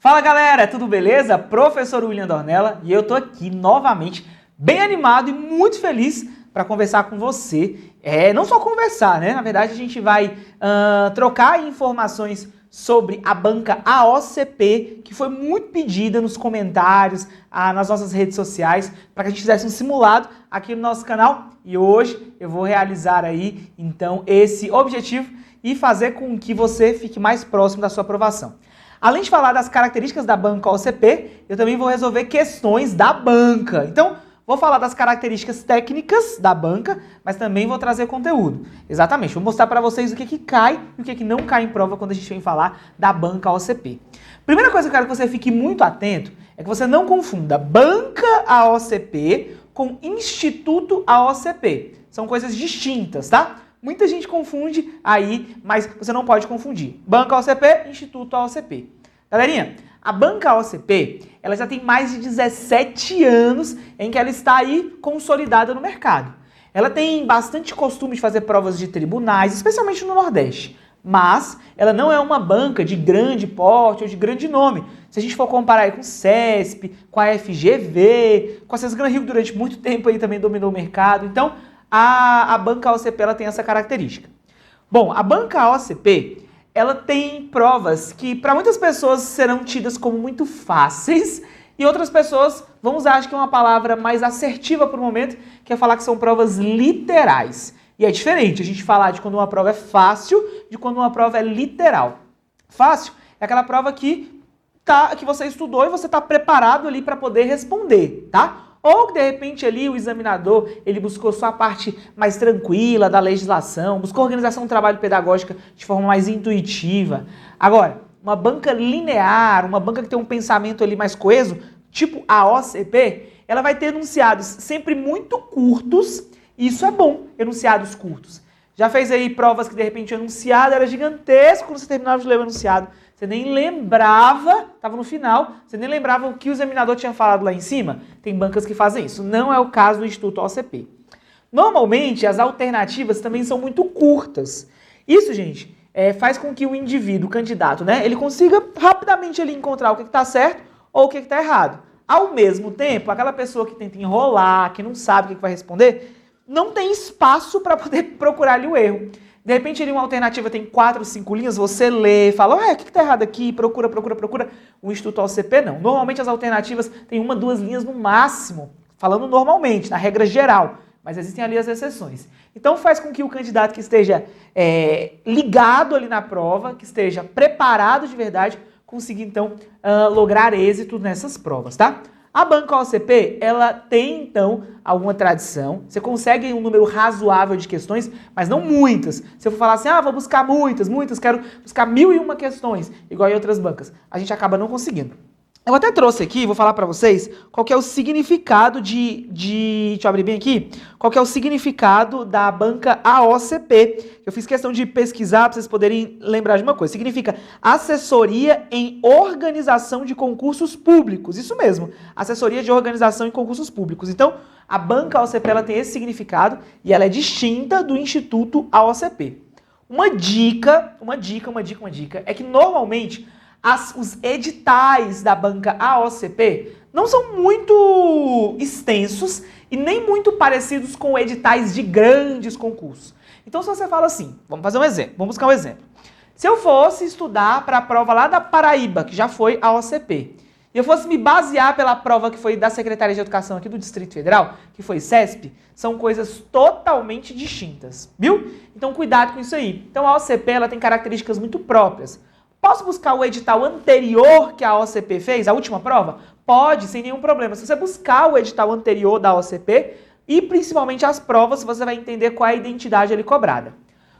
Fala galera, tudo beleza? Professor William Dornella e eu tô aqui novamente bem animado e muito feliz para conversar com você. Não só conversar, né? Na verdade a gente vai trocar informações sobre a banca AOCP, que foi muito pedida nos comentários, nas nossas redes sociais, para que a gente fizesse um simulado aqui no nosso canal. E hoje eu vou realizar aí, então, esse objetivo e fazer com que você fique mais próximo da sua aprovação. Além de falar das características da banca AOCP, eu também vou resolver questões da banca. Então, vou falar das características técnicas da banca, mas também vou trazer conteúdo. Exatamente, vou mostrar para vocês o que cai e o que não cai em prova quando a gente vem falar da banca AOCP. Primeira coisa que eu quero que você fique muito atento é que você não confunda banca AOCP com Instituto AOCP. São coisas distintas, tá? Muita gente confunde aí, mas você não pode confundir. Banca AOCP, Instituto AOCP. Galerinha, a banca AOCP, ela já tem mais de 17 anos em que ela está aí consolidada no mercado. Ela tem bastante costume de fazer provas de tribunais, especialmente no Nordeste. Mas ela não é uma banca de grande porte ou de grande nome. Se a gente for comparar aí com o CESP, com a FGV, com a Sesgran Rio, que durante muito tempo aí também dominou o mercado. Então, a banca AOCP ela tem essa característica. Bom, a banca AOCP ela tem provas que para muitas pessoas serão tidas como muito fáceis e outras pessoas vão usar, acho que uma palavra mais assertiva por um momento, que é falar que são provas literais. E é diferente a gente falar de quando uma prova é fácil de quando uma prova é literal. Fácil é aquela prova que você estudou e você está preparado ali para poder responder, tá? Ou que de repente ali o examinador ele buscou só a parte mais tranquila da legislação, buscou organização do trabalho pedagógico de forma mais intuitiva. Agora, uma banca linear, uma banca que tem um pensamento ali mais coeso, tipo a OCP, ela vai ter enunciados sempre muito curtos, e isso é bom, enunciados curtos. Já fez aí provas que de repente o enunciado era gigantesco quando você terminava de ler o enunciado. Você nem lembrava, estava no final, você nem lembrava o que o examinador tinha falado lá em cima. Tem bancas que fazem isso. Não é o caso do Instituto AOCP. Normalmente, as alternativas também são muito curtas. Isso, gente, faz com que o indivíduo, o candidato, né, ele consiga rapidamente ali encontrar o que está certo ou o que está errado. Ao mesmo tempo, aquela pessoa que tenta enrolar, que não sabe o que vai responder, não tem espaço para poder procurar ali o erro. De repente, ali uma alternativa tem 4, 5 linhas, você lê, fala, o que está errado aqui? Procura. O Instituto AOCP não. Normalmente as alternativas têm 1, 2 linhas no máximo, falando normalmente, na regra geral, mas existem ali as exceções. Então faz com que o candidato que esteja ligado ali na prova, que esteja preparado de verdade, consiga então lograr êxito nessas provas, tá? A banca AOCP, ela tem, então, alguma tradição. Você consegue um número razoável de questões, mas não muitas. Se eu for falar assim, vou buscar muitas, quero buscar 1001 questões, igual em outras bancas, a gente acaba não conseguindo. Eu até trouxe aqui, vou falar para vocês, qual que é o significado deixa eu abrir bem aqui, qual que é o significado da banca AOCP. Eu fiz questão de pesquisar para vocês poderem lembrar de uma coisa. Significa assessoria em organização de concursos públicos. Isso mesmo, assessoria de organização em concursos públicos. Então, a banca AOCP ela tem esse significado e ela é distinta do Instituto AOCP. Uma dica é que normalmente os editais da banca AOCP não são muito extensos e nem muito parecidos com editais de grandes concursos. Então, se você fala assim, vamos fazer um exemplo, vamos buscar um exemplo. Se eu fosse estudar para a prova lá da Paraíba, que já foi a AOCP, e eu fosse me basear pela prova que foi da Secretaria de Educação aqui do Distrito Federal, que foi CESP, são coisas totalmente distintas, viu? Então, cuidado com isso aí. Então, a AOCP ela tem características muito próprias. Posso buscar o edital anterior que a AOCP fez, a última prova? Pode, sem nenhum problema. Se você buscar o edital anterior da AOCP e principalmente as provas, você vai entender qual é a identidade ali cobrada.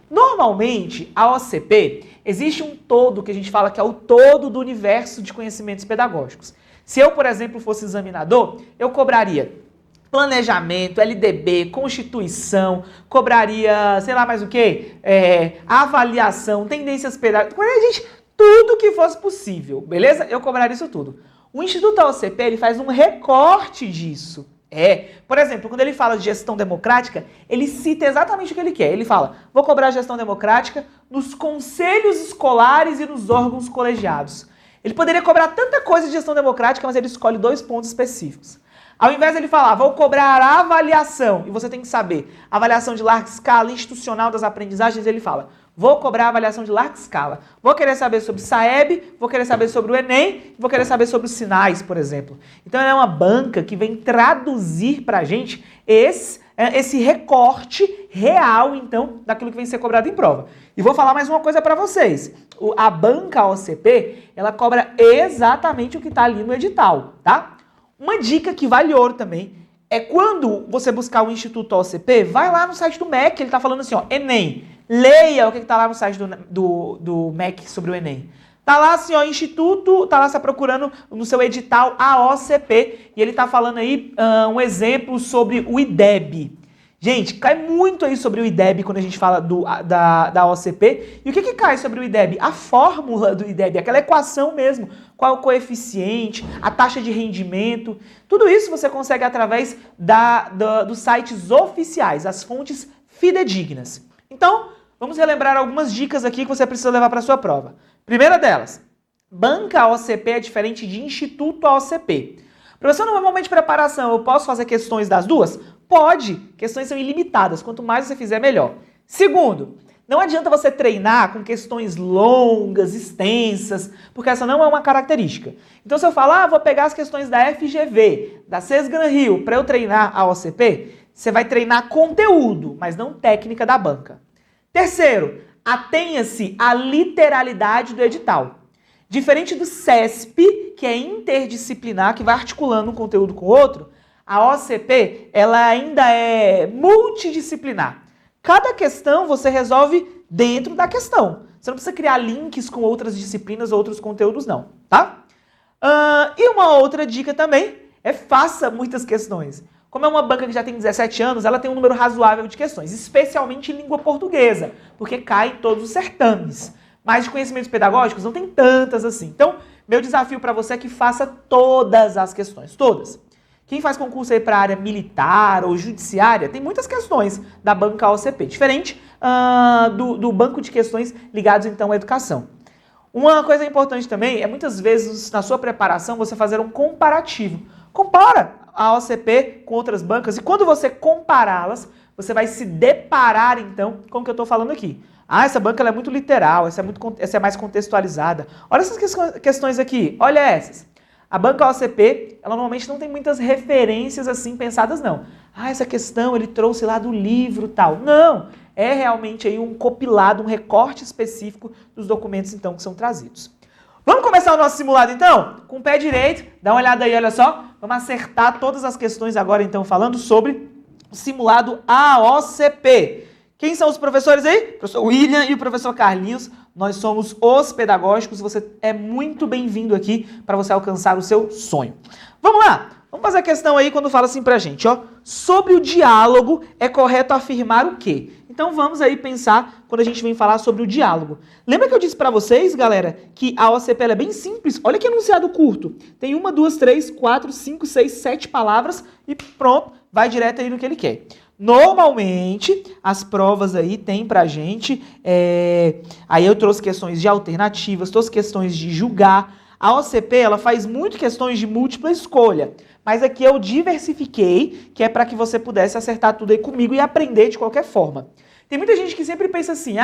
Normalmente, a AOCP, existe um todo que a gente fala que é o todo do universo de conhecimentos pedagógicos. Se eu, por exemplo, fosse examinador, eu cobraria planejamento, LDB, Constituição, cobraria, sei lá mais o que, avaliação, tendências pedagógicas, gente, tudo que fosse possível, beleza? Eu cobraria isso tudo. O Instituto AOCP, ele faz um recorte disso. Por exemplo, quando ele fala de gestão democrática, ele cita exatamente o que ele quer. Ele fala, vou cobrar gestão democrática nos conselhos escolares e nos órgãos colegiados. Ele poderia cobrar tanta coisa de gestão democrática, mas ele escolhe 2 pontos específicos. Ao invés de ele falar, vou cobrar a avaliação, e você tem que saber, avaliação de larga escala, institucional das aprendizagens, ele fala, vou cobrar a avaliação de larga escala. Vou querer saber sobre o SAEB, vou querer saber sobre o Enem, vou querer saber sobre os sinais, por exemplo. Então, é uma banca que vem traduzir para a gente esse recorte real, então, daquilo que vem ser cobrado em prova. E vou falar mais uma coisa para vocês. A banca OCP, ela cobra exatamente o que está ali no edital, tá? Uma dica que vale ouro também é quando você buscar o Instituto OCP, vai lá no site do MEC, ele está falando assim, ó, Enem. Leia o que está lá no site do MEC sobre o Enem. Tá lá assim, ó, Instituto, tá lá você procurando no seu edital a OCP, e ele tá falando aí um exemplo sobre o IDEB. Gente, cai muito aí sobre o IDEB quando a gente fala da OCP. E o que cai sobre o IDEB? A fórmula do IDEB, aquela equação mesmo. Qual é o coeficiente, a taxa de rendimento. Tudo isso você consegue através dos sites oficiais, as fontes fidedignas. Então, vamos relembrar algumas dicas aqui que você precisa levar para a sua prova. Primeira delas, banca OCP é diferente de Instituto OCP. Professor, no meu momento de preparação, eu posso fazer questões das duas? Pode. Questões são ilimitadas. Quanto mais você fizer, melhor. Segundo, não adianta você treinar com questões longas, extensas, porque essa não é uma característica. Então, se eu falar, vou pegar as questões da FGV, da Sesgran-Rio, para eu treinar a OCP, você vai treinar conteúdo, mas não técnica da banca. Terceiro, atenha-se à literalidade do edital. Diferente do CESP, que é interdisciplinar, que vai articulando um conteúdo com o outro, a OCP, ela ainda é multidisciplinar. Cada questão você resolve dentro da questão. Você não precisa criar links com outras disciplinas ou outros conteúdos, não, tá? E uma outra dica também é faça muitas questões. Como é uma banca que já tem 17 anos, ela tem um número razoável de questões, especialmente em língua portuguesa, porque cai em todos os certames. Mas de conhecimentos pedagógicos não tem tantas assim. Então, meu desafio para você é que faça todas as questões, todas. Quem faz concurso aí para a área militar ou judiciária, tem muitas questões da banca OCP, diferente do banco de questões ligados então à educação. Uma coisa importante também é muitas vezes na sua preparação você fazer um comparativo. Compara a OCP com outras bancas e quando você compará-las, você vai se deparar então com o que eu estou falando aqui. Ah, essa banca ela é muito literal, essa é mais contextualizada. Olha essas questões aqui, olha essas. A banca OCP, ela normalmente não tem muitas referências assim pensadas, não. Ah, essa questão ele trouxe lá do livro tal. Não, é realmente aí um compilado, um recorte específico dos documentos então que são trazidos. Vamos começar o nosso simulado então? Com o pé direito, dá uma olhada aí, olha só. Vamos acertar todas as questões agora então falando sobre o simulado AOCP. Quem são os professores aí? O professor William e o professor Carlinhos. Nós somos os pedagógicos. Você é muito bem-vindo aqui para você alcançar o seu sonho. Vamos lá. Vamos fazer a questão aí quando fala assim pra gente, ó. Sobre o diálogo, é correto afirmar o quê? Então vamos aí pensar quando a gente vem falar sobre o diálogo. Lembra que eu disse pra vocês, galera, que a OCP é bem simples? Olha que enunciado curto. Tem 1, 2, 3, 4, 5, 6, 7 palavras e pronto, vai direto aí no que ele quer. Normalmente, as provas aí tem pra gente, aí eu trouxe questões de alternativas, trouxe questões de julgar. A OCP, ela faz muito questões de múltipla escolha, mas aqui eu diversifiquei, que é para que você pudesse acertar tudo aí comigo e aprender de qualquer forma. Tem muita gente que sempre pensa assim,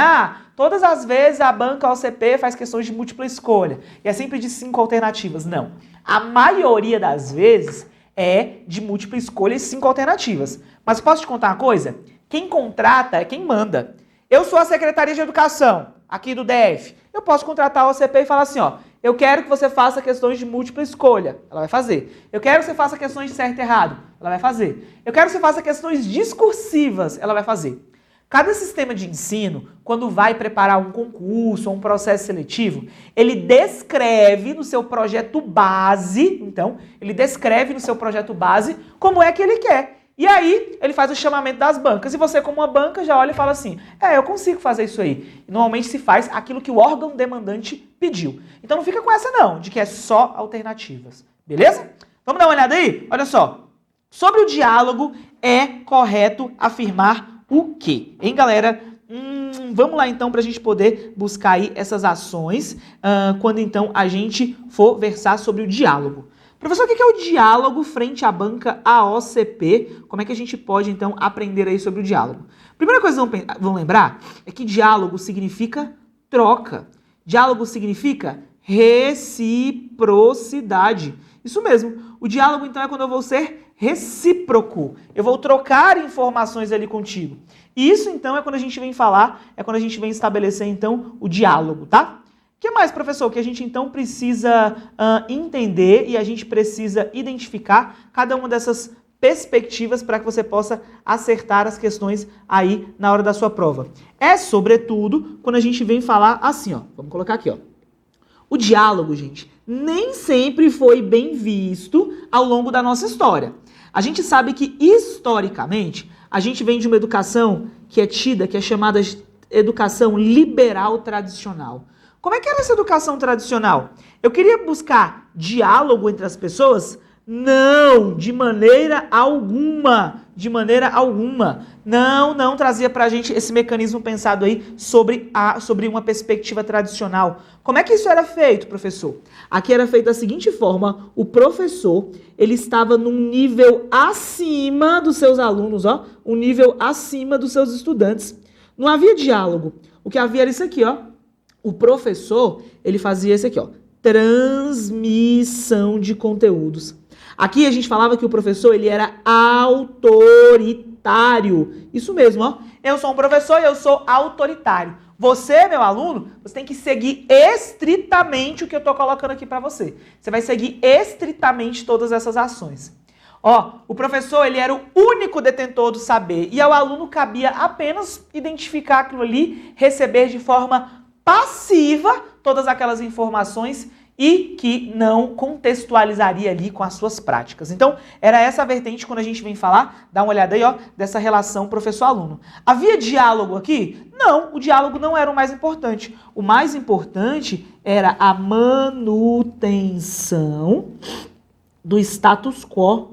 todas as vezes a banca OCP faz questões de múltipla escolha, e é sempre de 5 alternativas. Não, a maioria das vezes é de múltipla escolha e 5 alternativas. Mas posso te contar uma coisa? Quem contrata é quem manda. Eu sou a Secretaria de Educação, aqui do DF. Eu posso contratar a OCP e falar assim, ó, eu quero que você faça questões de múltipla escolha. Ela vai fazer. Eu quero que você faça questões de certo e errado. Ela vai fazer. Eu quero que você faça questões discursivas. Ela vai fazer. Cada sistema de ensino, quando vai preparar um concurso ou um processo seletivo, ele descreve no seu projeto base, então, ele descreve no seu projeto base como é que ele quer. E aí, ele faz o chamamento das bancas. E você, como uma banca, já olha e fala assim, eu consigo fazer isso aí. E normalmente se faz aquilo que o órgão demandante pediu. Então não fica com essa não, de que é só alternativas. Beleza? Vamos dar uma olhada aí? Olha só. Sobre o diálogo, é correto afirmar o quê? Hein, galera? vamos lá então para a gente poder buscar aí essas ações quando então a gente for versar sobre o diálogo. Professor, o que é o diálogo frente à banca AOCP? Como é que a gente pode então aprender aí sobre o diálogo? Primeira coisa que vão lembrar é que diálogo significa troca. Diálogo significa reciprocidade. Isso mesmo. O diálogo, então, é quando eu vou ser recíproco. Eu vou trocar informações ali contigo. E isso, então, é quando a gente vem falar, é quando a gente vem estabelecer, então, o diálogo, tá? O que mais, professor? Que a gente, então, precisa entender e a gente precisa identificar cada uma dessas perspectivas para que você possa acertar as questões aí na hora da sua prova. É, sobretudo, quando a gente vem falar assim, ó. Vamos colocar aqui, ó. O diálogo, gente, nem sempre foi bem visto ao longo da nossa história. A gente sabe que, historicamente, a gente vem de uma educação que é chamada de educação liberal tradicional. Como é que era essa educação tradicional? Eu queria buscar diálogo entre as pessoas? Não, de maneira alguma. De maneira alguma. Não trazia pra gente esse mecanismo pensado aí sobre uma perspectiva tradicional. Como é que isso era feito, professor? Aqui era feito da seguinte forma: o professor, ele estava num nível acima dos seus alunos, ó, um nível acima dos seus estudantes. Não havia diálogo. O que havia era isso aqui, ó. O professor, ele fazia isso aqui, ó, transmissão de conteúdos. Aqui a gente falava que o professor, ele era autoritário. Isso mesmo, ó. Eu sou um professor e eu sou autoritário. Você, meu aluno, você tem que seguir estritamente o que eu estou colocando aqui para você. Você vai seguir estritamente todas essas ações. Ó, o professor, ele era o único detentor do saber e ao aluno cabia apenas identificar aquilo ali, receber de forma passiva todas aquelas informações e que não contextualizaria ali com as suas práticas. Então, era essa a vertente quando a gente vem falar, dá uma olhada aí, ó, dessa relação professor-aluno. Havia diálogo aqui? Não, o diálogo não era o mais importante. O mais importante era a manutenção do status quo,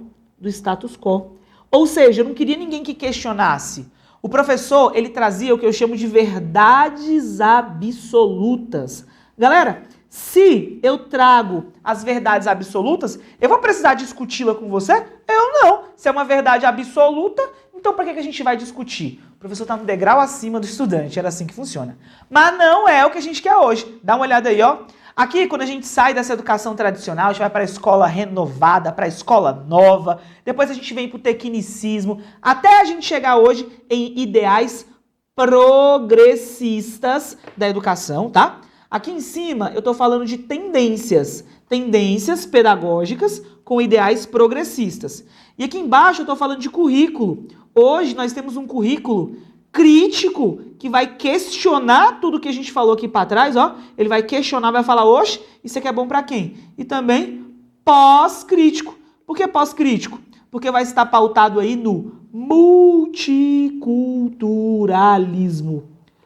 Ou seja, eu não queria ninguém que questionasse. O professor, ele trazia o que eu chamo de verdades absolutas. Galera, se eu trago as verdades absolutas, eu vou precisar discuti-la com você? Eu não. Se é uma verdade absoluta, então para que a gente vai discutir? O professor está no degrau acima do estudante, era assim que funciona. Mas não é o que a gente quer hoje. Dá uma olhada aí, ó. Aqui, quando a gente sai dessa educação tradicional, a gente vai para a escola renovada, para a escola nova, depois a gente vem para o tecnicismo, até a gente chegar hoje em ideais progressistas da educação, tá? Aqui em cima eu estou falando de tendências pedagógicas com ideais progressistas. E aqui embaixo eu estou falando de currículo. Hoje nós temos um currículo crítico que vai questionar tudo que a gente falou aqui para trás, ó. Ele vai questionar, vai falar, oxe, isso aqui é bom para quem? E também pós-crítico. Por que pós-crítico? Porque vai estar pautado aí no multiculturalismo.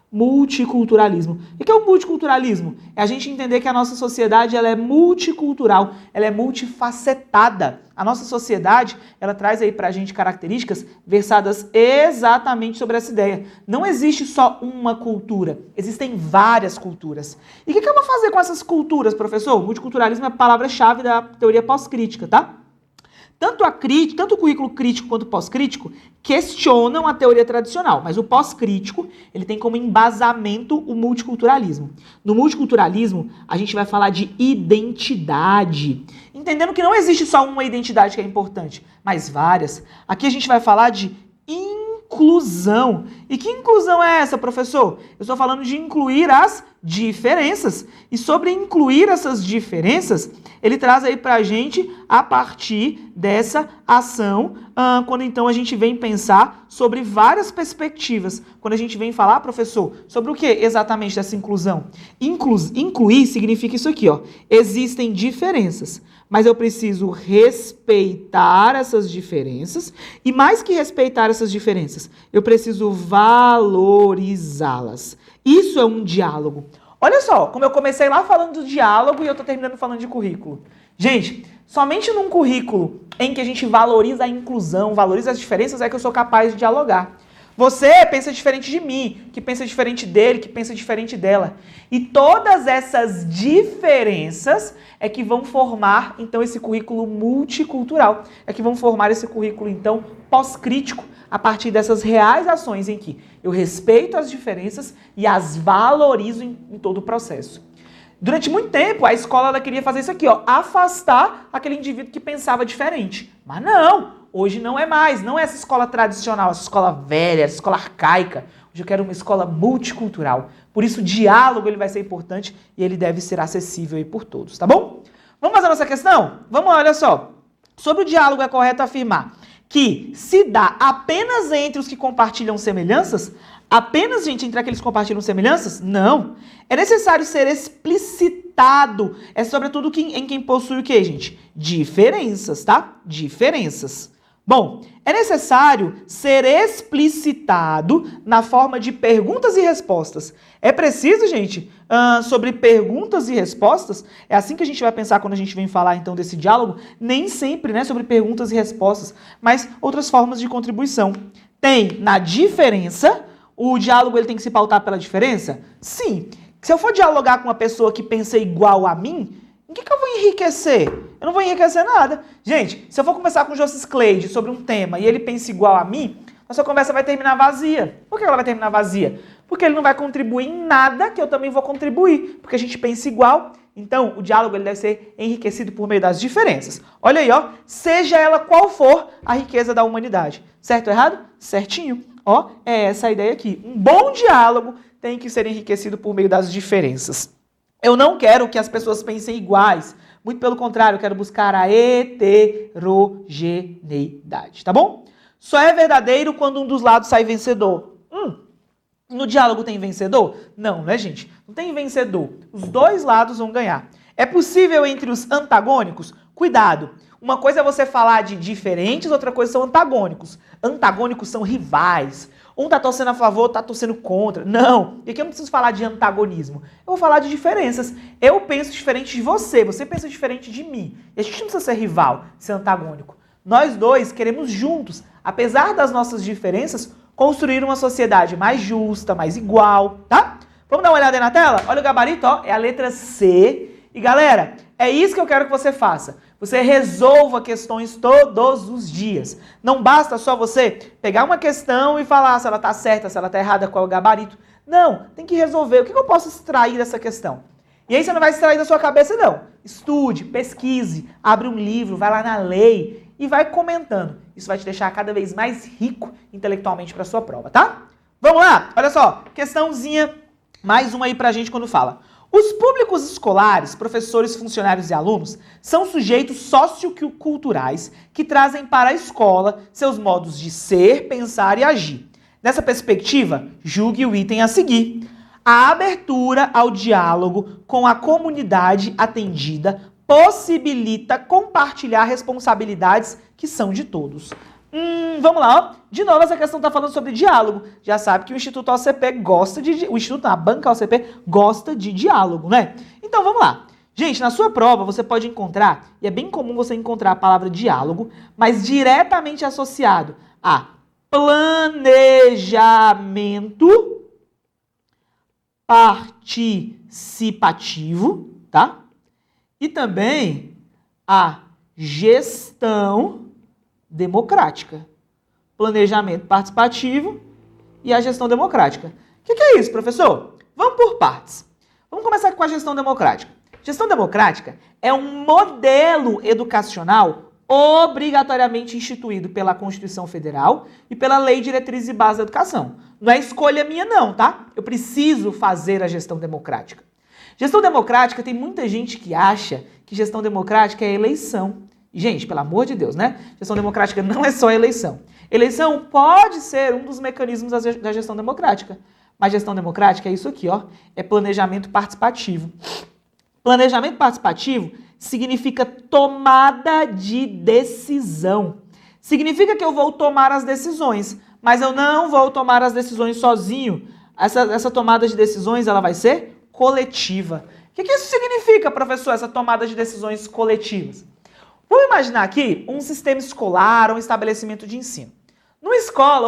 Multiculturalismo. O que é o multiculturalismo? É a gente entender que a nossa sociedade ela é multicultural, ela é multifacetada. A nossa sociedade, ela traz aí pra gente características versadas exatamente sobre essa ideia. Não existe só uma cultura, existem várias culturas. E o que eu vou fazer com essas culturas, professor? O multiculturalismo é a palavra-chave da teoria pós-crítica, tá? Tanto o currículo crítico quanto o pós-crítico questionam a teoria tradicional, mas o pós-crítico ele tem como embasamento o multiculturalismo. No multiculturalismo, a gente vai falar de identidade, entendendo que não existe só uma identidade que é importante, mas várias. Aqui a gente vai falar de inclusão. E que inclusão é essa, professor? Eu estou falando de incluir as diferenças. E sobre incluir essas diferenças, ele traz aí pra gente a partir dessa ação, quando então a gente vem pensar sobre várias perspectivas. Quando a gente vem falar, professor, sobre o que exatamente dessa inclusão? Incluir significa isso aqui, ó. Existem diferenças, mas eu preciso respeitar essas diferenças e mais que respeitar essas diferenças, eu preciso valorizá-las. Isso é um diálogo. Olha só, como eu comecei lá falando do diálogo e eu tô terminando falando de currículo. Gente, somente num currículo em que a gente valoriza a inclusão, valoriza as diferenças, é que eu sou capaz de dialogar. Você pensa diferente de mim, que pensa diferente dele, que pensa diferente dela. E todas essas diferenças é que vão formar, então, esse currículo multicultural. É que vão formar esse currículo, então, pós-crítico, a partir dessas reais ações em que eu respeito as diferenças e as valorizo em todo o processo. Durante muito tempo, a escola ela queria fazer isso aqui, ó, afastar aquele indivíduo que pensava diferente. Mas não! Hoje não é mais, não é essa escola tradicional, essa escola velha, essa escola arcaica. Hoje eu quero uma escola multicultural. Por isso o diálogo ele vai ser importante e ele deve ser acessível aí por todos, tá bom? Vamos fazer a nossa questão? Vamos lá, olha só. Sobre o diálogo é correto afirmar que se dá apenas entre os que compartilham semelhanças? Apenas, gente, entre aqueles que compartilham semelhanças? Não. É necessário ser explicitado. É sobretudo em quem possui o quê, gente? Diferenças, tá? Diferenças. Bom, é necessário ser explicitado na forma de perguntas e respostas. É preciso, gente, sobre perguntas e respostas? É assim que a gente vai pensar quando a gente vem falar, então, desse diálogo? Nem sempre, né, sobre perguntas e respostas, mas outras formas de contribuição. Tem na diferença, o diálogo ele tem que se pautar pela diferença? Sim. Se eu for dialogar com uma pessoa que pensa igual a mim, em que eu vou enriquecer? Eu não vou enriquecer nada. Gente, se eu for conversar com o Jossis Cleide sobre um tema e ele pensa igual a mim, nossa conversa vai terminar vazia. Por que ela vai terminar vazia? Porque ele não vai contribuir em nada que eu também vou contribuir. Porque a gente pensa igual. Então, o diálogo ele deve ser enriquecido por meio das diferenças. Olha aí, ó. Seja ela qual for a riqueza da humanidade. Certo ou errado? Certinho. Ó, é essa a ideia aqui. Um bom diálogo tem que ser enriquecido por meio das diferenças. Eu não quero que as pessoas pensem iguais. Muito pelo contrário, eu quero buscar a heterogeneidade, tá bom? Só é verdadeiro quando um dos lados sai vencedor. No diálogo tem vencedor? Não, né, gente? Não tem vencedor. Os dois lados vão ganhar. É possível entre os antagônicos? Cuidado. Uma coisa é você falar de diferentes, outra coisa são antagônicos. Antagônicos são rivais. Um tá torcendo a favor, tá torcendo contra. Não. E aqui eu não preciso falar de antagonismo. Eu vou falar de diferenças. Eu penso diferente de você, você pensa diferente de mim. E a gente não precisa ser rival, ser antagônico. Nós dois queremos juntos, apesar das nossas diferenças, construir uma sociedade mais justa, mais igual, tá? Vamos dar uma olhada aí na tela? Olha o gabarito, ó, é a letra C. E galera, é isso que eu quero que você faça. Você resolva questões todos os dias. Não basta só você pegar uma questão e falar se ela está certa, se ela está errada, qual é o gabarito. Não, tem que resolver. O que eu posso extrair dessa questão? E aí você não vai extrair da sua cabeça, não. Estude, pesquise, abre um livro, vai lá na lei e vai comentando. Isso vai te deixar cada vez mais rico intelectualmente para a sua prova, tá? Vamos lá? Olha só, questãozinha, mais uma aí pra gente quando fala. Os públicos escolares, professores, funcionários e alunos são sujeitos socioculturais que trazem para a escola seus modos de ser, pensar e agir. Nessa perspectiva, julgue o item a seguir. A abertura ao diálogo com a comunidade atendida possibilita compartilhar responsabilidades que são de todos. Vamos lá, ó. De novo essa questão está falando sobre diálogo. Já sabe que o Instituto OCP gosta de... O Instituto, a banca OCP gosta de diálogo, né? Então vamos lá. Gente, na sua prova você pode encontrar, e é bem comum você encontrar a palavra diálogo, mas diretamente associado a planejamento participativo, tá? E também a gestão democrática. Planejamento participativo e a gestão democrática. O que é isso, professor? Vamos por partes. Vamos começar com a gestão democrática. Gestão democrática é um modelo educacional obrigatoriamente instituído pela Constituição Federal e pela Lei Diretrizes e Bases da Educação. Não é escolha minha não, tá? Eu preciso fazer a gestão democrática. Gestão democrática, tem muita gente que acha que gestão democrática é eleição. E, gente, pelo amor de Deus, né? Gestão democrática não é só eleição. Eleição pode ser um dos mecanismos da gestão democrática. Mas gestão democrática é isso aqui, ó. É planejamento participativo. Planejamento participativo significa tomada de decisão. Significa que eu vou tomar as decisões, mas eu não vou tomar as decisões sozinho. Essa tomada de decisões, ela vai ser coletiva. O que isso significa, professor, essa tomada de decisões coletivas? Vamos imaginar aqui um sistema escolar ou um estabelecimento de ensino. Numa escola,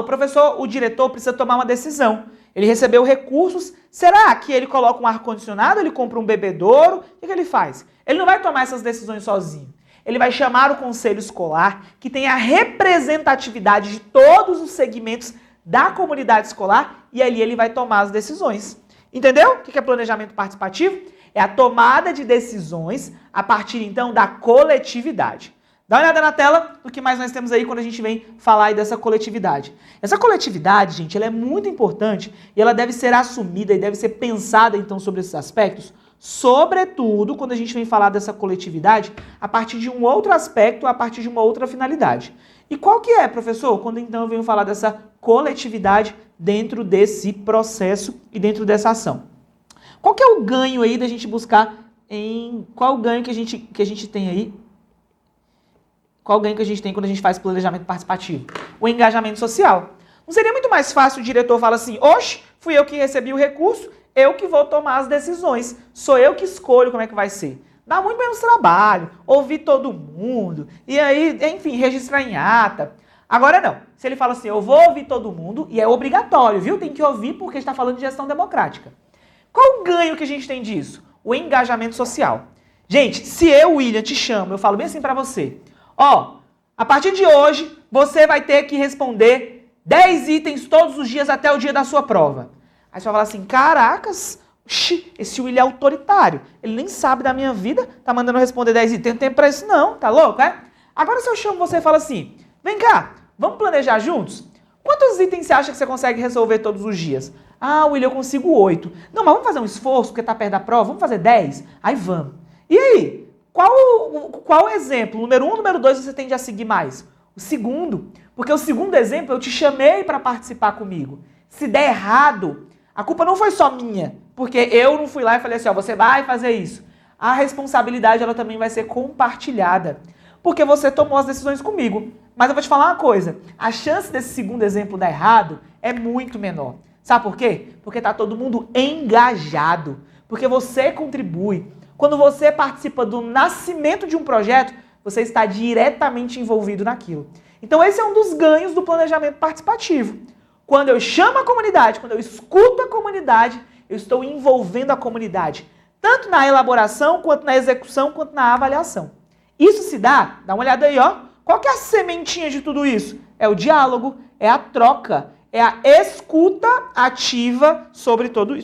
o diretor precisa tomar uma decisão. Ele recebeu recursos, será que ele coloca um ar-condicionado, ele compra um bebedouro? O que ele faz? Ele não vai tomar essas decisões sozinho. Ele vai chamar o conselho escolar, que tem a representatividade de todos os segmentos da comunidade escolar, e ali ele vai tomar as decisões. Entendeu? O que é planejamento participativo? É a tomada de decisões a partir, então, da coletividade. Dá uma olhada na tela do que mais nós temos aí quando a gente vem falar aí dessa coletividade. Essa coletividade, gente, ela é muito importante e ela deve ser assumida e deve ser pensada, então, sobre esses aspectos, sobretudo quando a gente vem falar dessa coletividade a partir de um outro aspecto, a partir de uma outra finalidade. E qual que é, professor, quando então eu venho falar dessa coletividade dentro desse processo e dentro dessa ação? Qual que é o ganho aí da gente buscar em... Qual o ganho que a gente tem aí? Qual o ganho que a gente tem quando a gente faz planejamento participativo? O engajamento social. Não seria muito mais fácil o diretor falar assim, oxe, fui eu que recebi o recurso, eu que vou tomar as decisões, sou eu que escolho como é que vai ser. Dá muito menos trabalho, ouvir todo mundo, e aí, enfim, registrar em ata. Agora não, se ele fala assim, eu vou ouvir todo mundo, e é obrigatório, viu? Tem que ouvir porque está falando de gestão democrática. Qual o ganho que a gente tem disso? O engajamento social. Gente, se eu, William, te chamo, eu falo bem assim pra você, ó, a partir de hoje, você vai ter que responder 10 itens todos os dias até o dia da sua prova. Aí você vai falar assim, caracas, esse William é autoritário, ele nem sabe da minha vida, tá mandando eu responder 10 itens, tem tempo pra isso não, tá louco, é? Agora se eu chamo você e falo assim, vem cá, vamos planejar juntos? Quantos itens você acha que você consegue resolver todos os dias? Ah, William, eu consigo 8. Não, mas vamos fazer um esforço, porque tá perto da prova, vamos fazer 10? Aí vamos. E aí? Qual exemplo, número 1, número 2, você tende a seguir mais? O segundo. Porque o segundo exemplo, eu te chamei para participar comigo. Se der errado, a culpa não foi só minha. Porque eu não fui lá e falei assim, ó, você vai fazer isso. A responsabilidade, ela também vai ser compartilhada. Porque você tomou as decisões comigo. Mas eu vou te falar uma coisa. A chance desse segundo exemplo dar errado é muito menor. Sabe por quê? Porque tá todo mundo engajado. Porque você contribui. Quando você participa do nascimento de um projeto, você está diretamente envolvido naquilo. Então esse é um dos ganhos do planejamento participativo. Quando eu chamo a comunidade, quando eu escuto a comunidade, eu estou envolvendo a comunidade. Tanto na elaboração, quanto na execução, quanto na avaliação. Isso se dá uma olhada aí, ó. Qual que é a sementinha de tudo isso? É o diálogo, é a troca, é a escuta ativa sobre tudo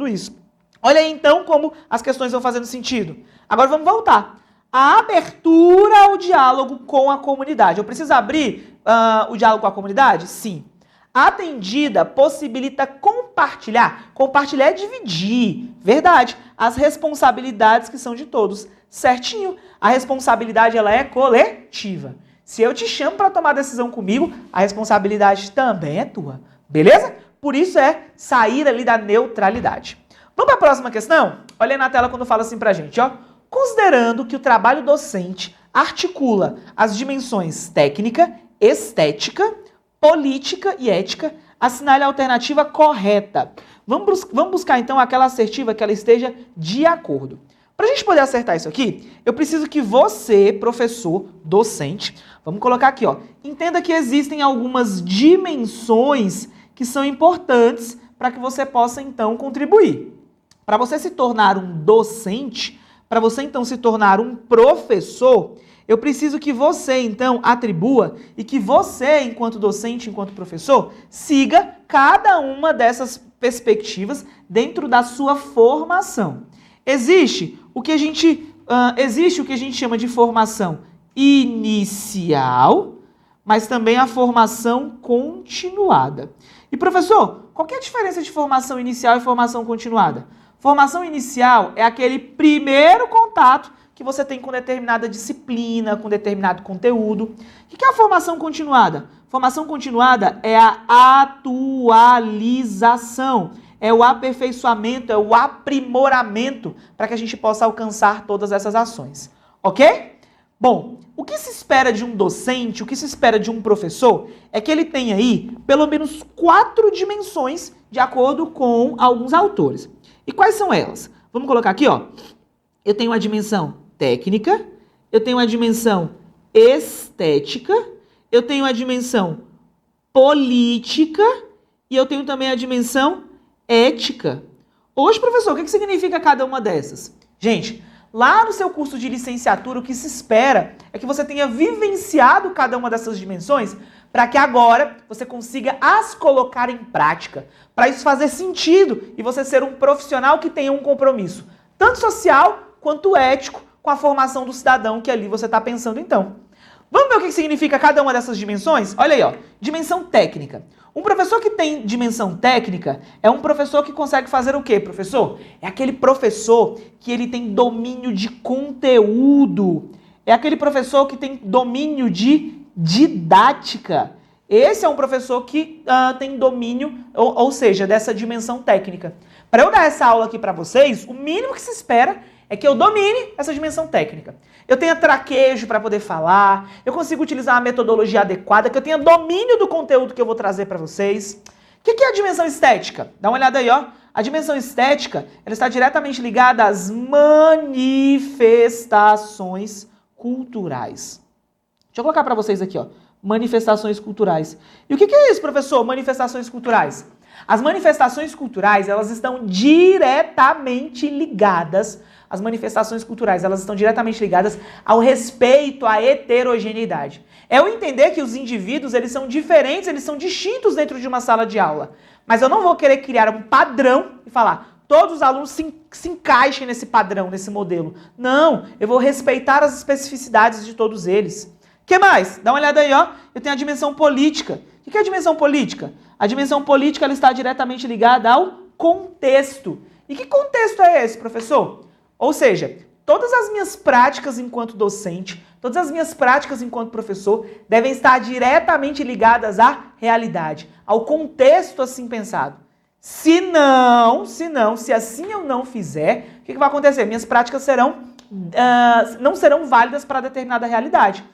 isso. Olha aí, então, como as questões vão fazendo sentido. Agora vamos voltar. A abertura ao diálogo com a comunidade. Eu preciso abrir o diálogo com a comunidade? Sim. A atendida possibilita compartilhar. Compartilhar é dividir. Verdade. As responsabilidades que são de todos. Certinho. A responsabilidade, ela é coletiva. Se eu te chamo para tomar decisão comigo, a responsabilidade também é tua. Beleza? Por isso é sair ali da neutralidade. Vamos para a próxima questão? Olha aí na tela quando fala assim pra gente, ó. Considerando que o trabalho docente articula as dimensões técnica, estética, política e ética, assinale a alternativa correta. Vamos buscar então aquela assertiva que ela esteja de acordo. Para a gente poder acertar isso aqui, eu preciso que você, professor, docente, vamos colocar aqui, ó, entenda que existem algumas dimensões que são importantes para que você possa então contribuir. Para você se tornar um docente, para você então se tornar um professor, eu preciso que você então atribua e que você, enquanto docente, enquanto professor, siga cada uma dessas perspectivas dentro da sua formação. Existe o que a gente chama de formação inicial, mas também a formação continuada. E professor, qual que é a diferença de formação inicial e formação continuada? Formação inicial é aquele primeiro contato que você tem com determinada disciplina, com determinado conteúdo. O que é a formação continuada? Formação continuada é a atualização, é o aperfeiçoamento, é o aprimoramento para que a gente possa alcançar todas essas ações. Ok? Bom, o que se espera de um docente, o que se espera de um professor, é que ele tenha aí pelo menos 4 dimensões de acordo com alguns autores. E quais são elas? Vamos colocar aqui, ó. Eu tenho a dimensão técnica, eu tenho a dimensão estética, eu tenho a dimensão política e eu tenho também a dimensão ética. Hoje, professor, o que significa cada uma dessas? Gente, lá no seu curso de licenciatura, o que se espera é que você tenha vivenciado cada uma dessas dimensões para que agora você consiga as colocar em prática, para isso fazer sentido e você ser um profissional que tenha um compromisso, tanto social quanto ético, com a formação do cidadão que ali você está pensando então. Vamos ver o que significa cada uma dessas dimensões? Olha aí, ó, dimensão técnica. Um professor que tem dimensão técnica é um professor que consegue fazer o quê, professor? É aquele professor que ele tem domínio de conteúdo. É aquele professor que tem domínio de didática. Esse é um professor que tem domínio, ou seja, dessa dimensão técnica. Para eu dar essa aula aqui para vocês, o mínimo que se espera é que eu domine essa dimensão técnica. Eu tenha traquejo para poder falar, eu consigo utilizar a metodologia adequada, que eu tenha domínio do conteúdo que eu vou trazer para vocês. O que é a dimensão estética? Dá uma olhada aí, ó. A dimensão estética, ela está diretamente ligada às manifestações culturais. Deixa eu colocar para vocês aqui, ó. Manifestações culturais. E o que é isso, professor? Manifestações culturais. As manifestações culturais, elas estão diretamente ligadas, as manifestações culturais, elas estão diretamente ligadas ao respeito à heterogeneidade. É eu entender que os indivíduos, eles são diferentes, eles são distintos dentro de uma sala de aula. Mas eu não vou querer criar um padrão e falar, todos os alunos se encaixem nesse padrão, nesse modelo. Não, eu vou respeitar as especificidades de todos eles. O que mais? Dá uma olhada aí, ó. Eu tenho a dimensão política. O que é a dimensão política? A dimensão política, ela está diretamente ligada ao contexto. E que contexto é esse, professor? Ou seja, todas as minhas práticas enquanto docente, todas as minhas práticas enquanto professor devem estar diretamente ligadas à realidade, ao contexto assim pensado. Se assim eu não fizer, o que vai acontecer? Minhas práticas não serão válidas para determinada realidade.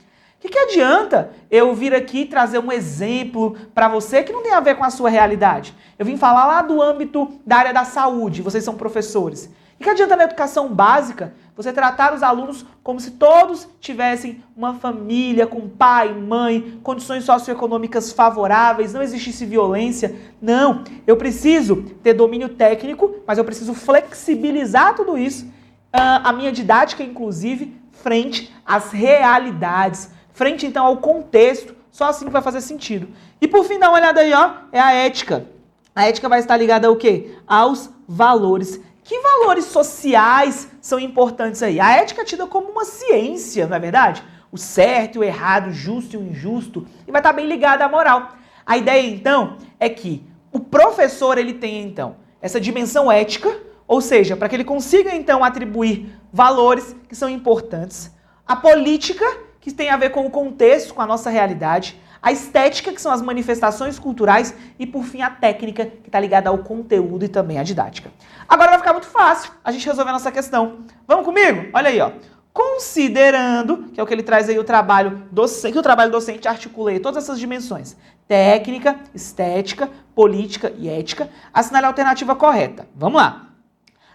O que adianta eu vir aqui trazer um exemplo para você que não tem a ver com a sua realidade? Eu vim falar lá do âmbito da área da saúde, vocês são professores. O que adianta na educação básica você tratar os alunos como se todos tivessem uma família com pai, mãe, condições socioeconômicas favoráveis, não existisse violência? Não, eu preciso ter domínio técnico, mas eu preciso flexibilizar tudo isso, a minha didática inclusive, frente às realidades, frente então ao contexto, só assim que vai fazer sentido. E por fim, dá uma olhada aí, ó, é a ética. A ética vai estar ligada ao quê? Aos valores. Que valores sociais são importantes aí? A ética é tida como uma ciência, não é verdade? O certo, o errado, o justo e o injusto, e vai estar bem ligada à moral. A ideia, então, é que o professor, ele tem, então, essa dimensão ética, ou seja, para que ele consiga, então, atribuir valores que são importantes. A política, que tem a ver com o contexto, com a nossa realidade. A estética, que são as manifestações culturais, e por fim a técnica, que está ligada ao conteúdo e também à didática. Agora vai ficar muito fácil a gente resolver a nossa questão. Vamos comigo? Olha aí, ó. Considerando, que é o que ele traz aí o trabalho docente, que o trabalho docente articula aí todas essas dimensões, técnica, estética, política e ética, assinale a alternativa correta. Vamos lá.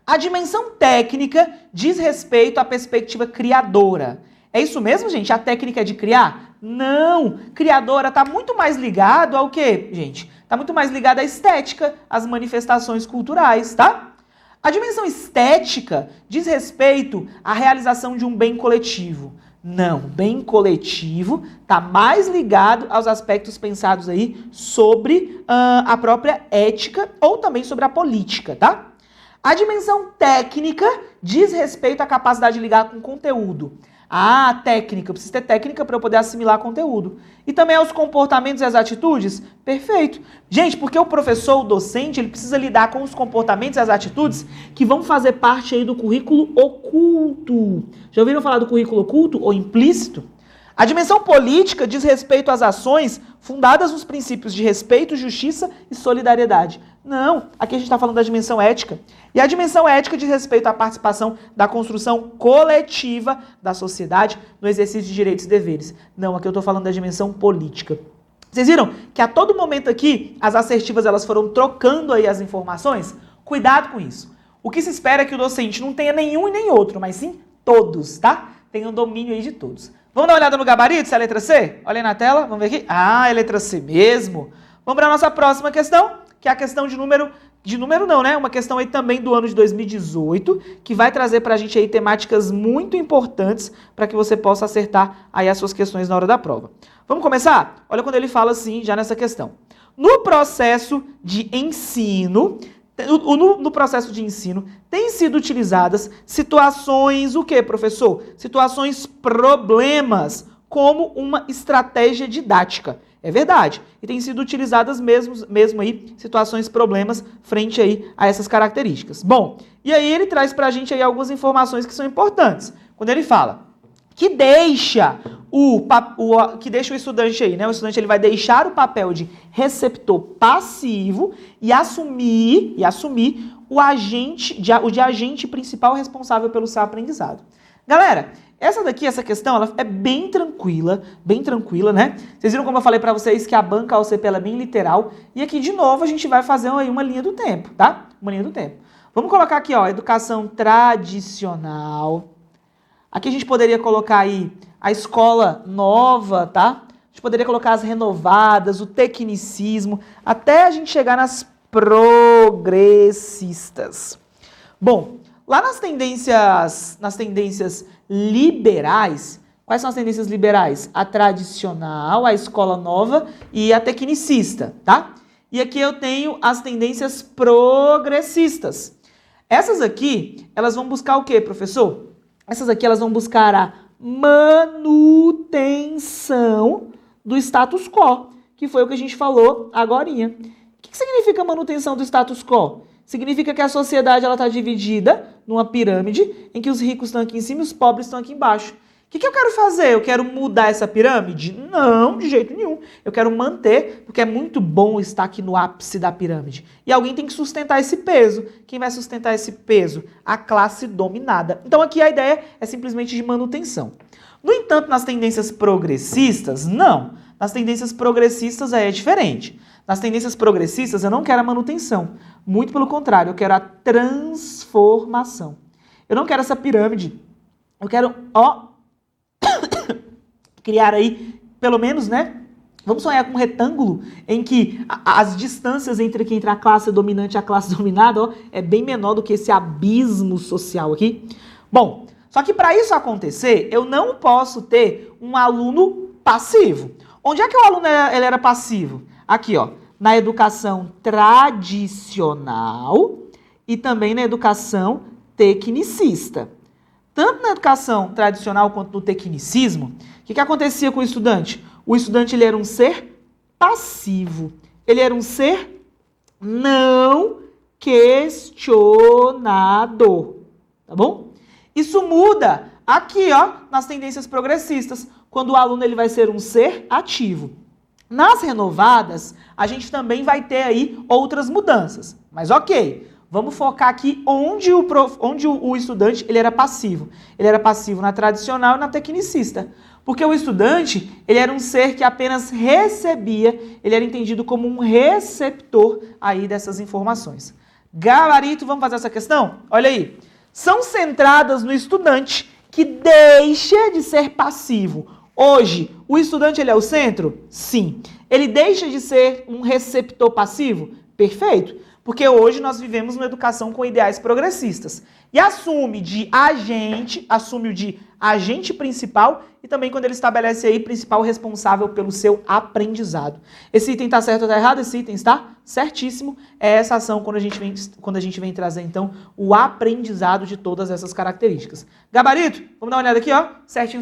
A dimensão técnica diz respeito à perspectiva criadora. É isso mesmo, gente? A técnica é de criar? Não! Criadora está muito mais ligado ao quê, gente? Está muito mais ligado à estética, às manifestações culturais, tá? A dimensão estética diz respeito à realização de um bem coletivo. Não, bem coletivo está mais ligado aos aspectos pensados aí sobre a própria ética ou também sobre a política, tá? A dimensão técnica diz respeito à capacidade de ligar com conteúdo. Ah, técnica, eu preciso ter técnica para eu poder assimilar conteúdo. E também aos comportamentos e às atitudes? Perfeito. Gente, porque o professor, o docente, ele precisa lidar com os comportamentos e as atitudes que vão fazer parte aí do currículo oculto. Já ouviram falar do currículo oculto ou implícito? A dimensão política diz respeito às ações fundadas nos princípios de respeito, justiça e solidariedade. Não, aqui a gente está falando da dimensão ética. E a dimensão ética diz respeito à participação da construção coletiva da sociedade no exercício de direitos e deveres. Não, aqui eu estou falando da dimensão política. Vocês viram que a todo momento aqui as assertivas elas foram trocando aí as informações? Cuidado com isso. O que se espera é que o docente não tenha nenhum e nem outro, mas sim todos, tá? tenham domínio aí de todos. Vamos dar uma olhada no gabarito, se é a letra C? Olha aí na tela, vamos ver aqui. Ah, é letra C mesmo. Vamos para a nossa próxima questão, que é a questão de número não, né? Uma questão aí também do ano de 2018, que vai trazer pra gente aí temáticas muito importantes para que você possa acertar aí as suas questões na hora da prova. Vamos começar? Olha quando ele fala assim, já nessa questão. No processo de ensino, têm sido utilizadas situações, o quê, professor? Situações problemas, como uma estratégia didática. É verdade. E tem sido utilizadas mesmo aí situações problemas frente aí a essas características. Bom, e aí ele traz pra gente aí algumas informações que são importantes. Quando ele fala que deixa o estudante aí, né? O estudante ele vai deixar o papel de receptor passivo e assumir o de agente principal responsável pelo seu aprendizado. Galera, essa questão, ela é bem tranquila, né? Vocês viram como eu falei pra vocês que a banca OCP ela é bem literal. E aqui, de novo, a gente vai fazer aí uma linha do tempo, tá? Uma linha do tempo. Vamos colocar aqui, ó, educação tradicional. Aqui a gente poderia colocar aí a escola nova, tá? A gente poderia colocar as renovadas, o tecnicismo, até a gente chegar nas progressistas. Bom, lá nas tendências liberais, quais são as tendências liberais? A tradicional, a escola nova e a tecnicista, tá? E aqui eu tenho as tendências progressistas. Essas aqui, elas vão buscar o quê, professor? Essas aqui, elas vão buscar a manutenção do status quo, que foi o que a gente falou agorinha. O que significa manutenção do status quo? Significa que a sociedade está dividida numa pirâmide em que os ricos estão aqui em cima e os pobres estão aqui embaixo. O que eu quero fazer? Eu quero mudar essa pirâmide? Não, de jeito nenhum. Eu quero manter, porque é muito bom estar aqui no ápice da pirâmide. E alguém tem que sustentar esse peso. Quem vai sustentar esse peso? A classe dominada. Então aqui a ideia é simplesmente de manutenção. No entanto, nas tendências progressistas, não. Nas tendências progressistas é diferente. Nas tendências progressistas eu não quero a manutenção. Muito pelo contrário, eu quero a transformação. Eu não quero essa pirâmide. Eu quero, criar aí, pelo menos, né? Vamos sonhar com um retângulo em que as distâncias entre a classe dominante e a classe dominada, é bem menor do que esse abismo social aqui. Bom, só que para isso acontecer, eu não posso ter um aluno passivo. Onde é que o aluno ele era passivo? Aqui, ó, na educação tradicional e também na educação tecnicista. Tanto na educação tradicional quanto no tecnicismo, o que acontecia com o estudante? O estudante ele era um ser passivo. Ele era um ser não questionador. Tá bom? Isso muda aqui, ó, nas tendências progressistas, quando o aluno ele vai ser um ser ativo. Nas renovadas, a gente também vai ter aí outras mudanças. Mas ok, vamos focar aqui onde o estudante ele era passivo. Ele era passivo na tradicional e na tecnicista. Porque o estudante ele era um ser que apenas recebia, ele era entendido como um receptor aí dessas informações. Gabarito, vamos fazer essa questão? Olha aí. São centradas no estudante que deixa de ser passivo. Hoje, o estudante ele é o centro? Sim. Ele deixa de ser um receptor passivo? Perfeito. Porque hoje nós vivemos uma educação com ideais progressistas. E assume o de agente principal e também quando ele estabelece aí principal responsável pelo seu aprendizado. Esse item está certo ou está errado? Esse item está certíssimo. É essa ação quando a gente vem trazer, então, o aprendizado de todas essas características. Gabarito, vamos dar uma olhada aqui, ó. Certinho.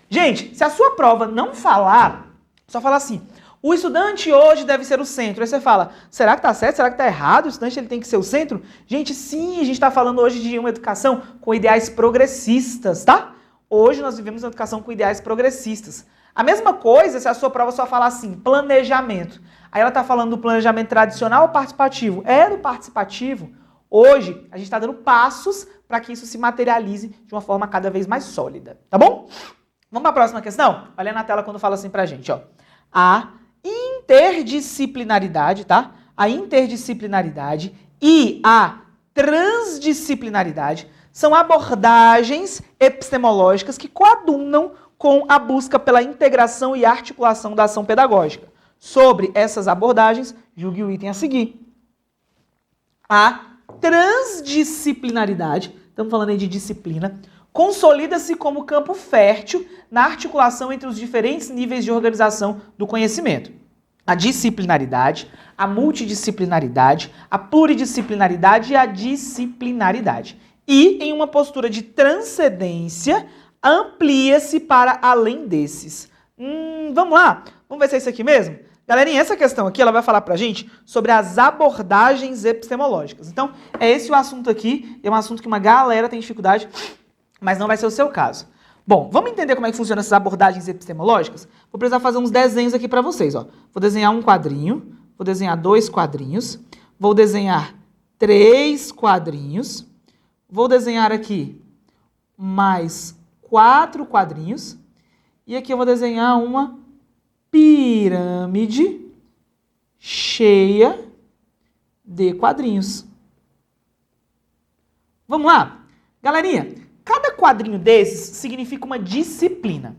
Gente, se a sua prova não falar, só fala assim: o estudante hoje deve ser o centro. Aí você fala, será que tá certo? Será que tá errado? O estudante ele tem que ser o centro? Gente, sim, a gente está falando hoje de uma educação com ideais progressistas, tá? Hoje nós vivemos uma educação com ideais progressistas. A mesma coisa se a sua prova só falar assim, planejamento. Aí ela tá falando do planejamento tradicional ou participativo? É do participativo. Hoje, a gente está dando passos para que isso se materialize de uma forma cada vez mais sólida, tá bom? Vamos para a próxima questão? Olha na tela quando fala assim pra gente, ó. A interdisciplinaridade, tá? A interdisciplinaridade e a transdisciplinaridade são abordagens epistemológicas que coadunam com a busca pela integração e articulação da ação pedagógica. Sobre essas abordagens, julgue o item a seguir. A transdisciplinaridade, estamos falando aí de disciplina, consolida-se como campo fértil na articulação entre os diferentes níveis de organização do conhecimento. A disciplinaridade, a multidisciplinaridade, a pluridisciplinaridade e a disciplinaridade. E, em uma postura de transcendência, amplia-se para além desses. Vamos lá? Vamos ver se é isso aqui mesmo? Galerinha, essa questão aqui ela vai falar pra gente sobre as abordagens epistemológicas. Então, é esse o assunto aqui. É um assunto que uma galera tem dificuldade, mas não vai ser o seu caso. Bom, vamos entender como é que funcionam essas abordagens epistemológicas? Vou precisar fazer uns desenhos aqui para vocês. Ó. Vou desenhar um quadrinho, vou desenhar 2 quadrinhos, vou desenhar 3 quadrinhos, vou desenhar aqui mais 4 quadrinhos, e aqui eu vou desenhar uma pirâmide cheia de quadrinhos. Vamos lá? Galerinha, cada quadrinho desses significa uma disciplina.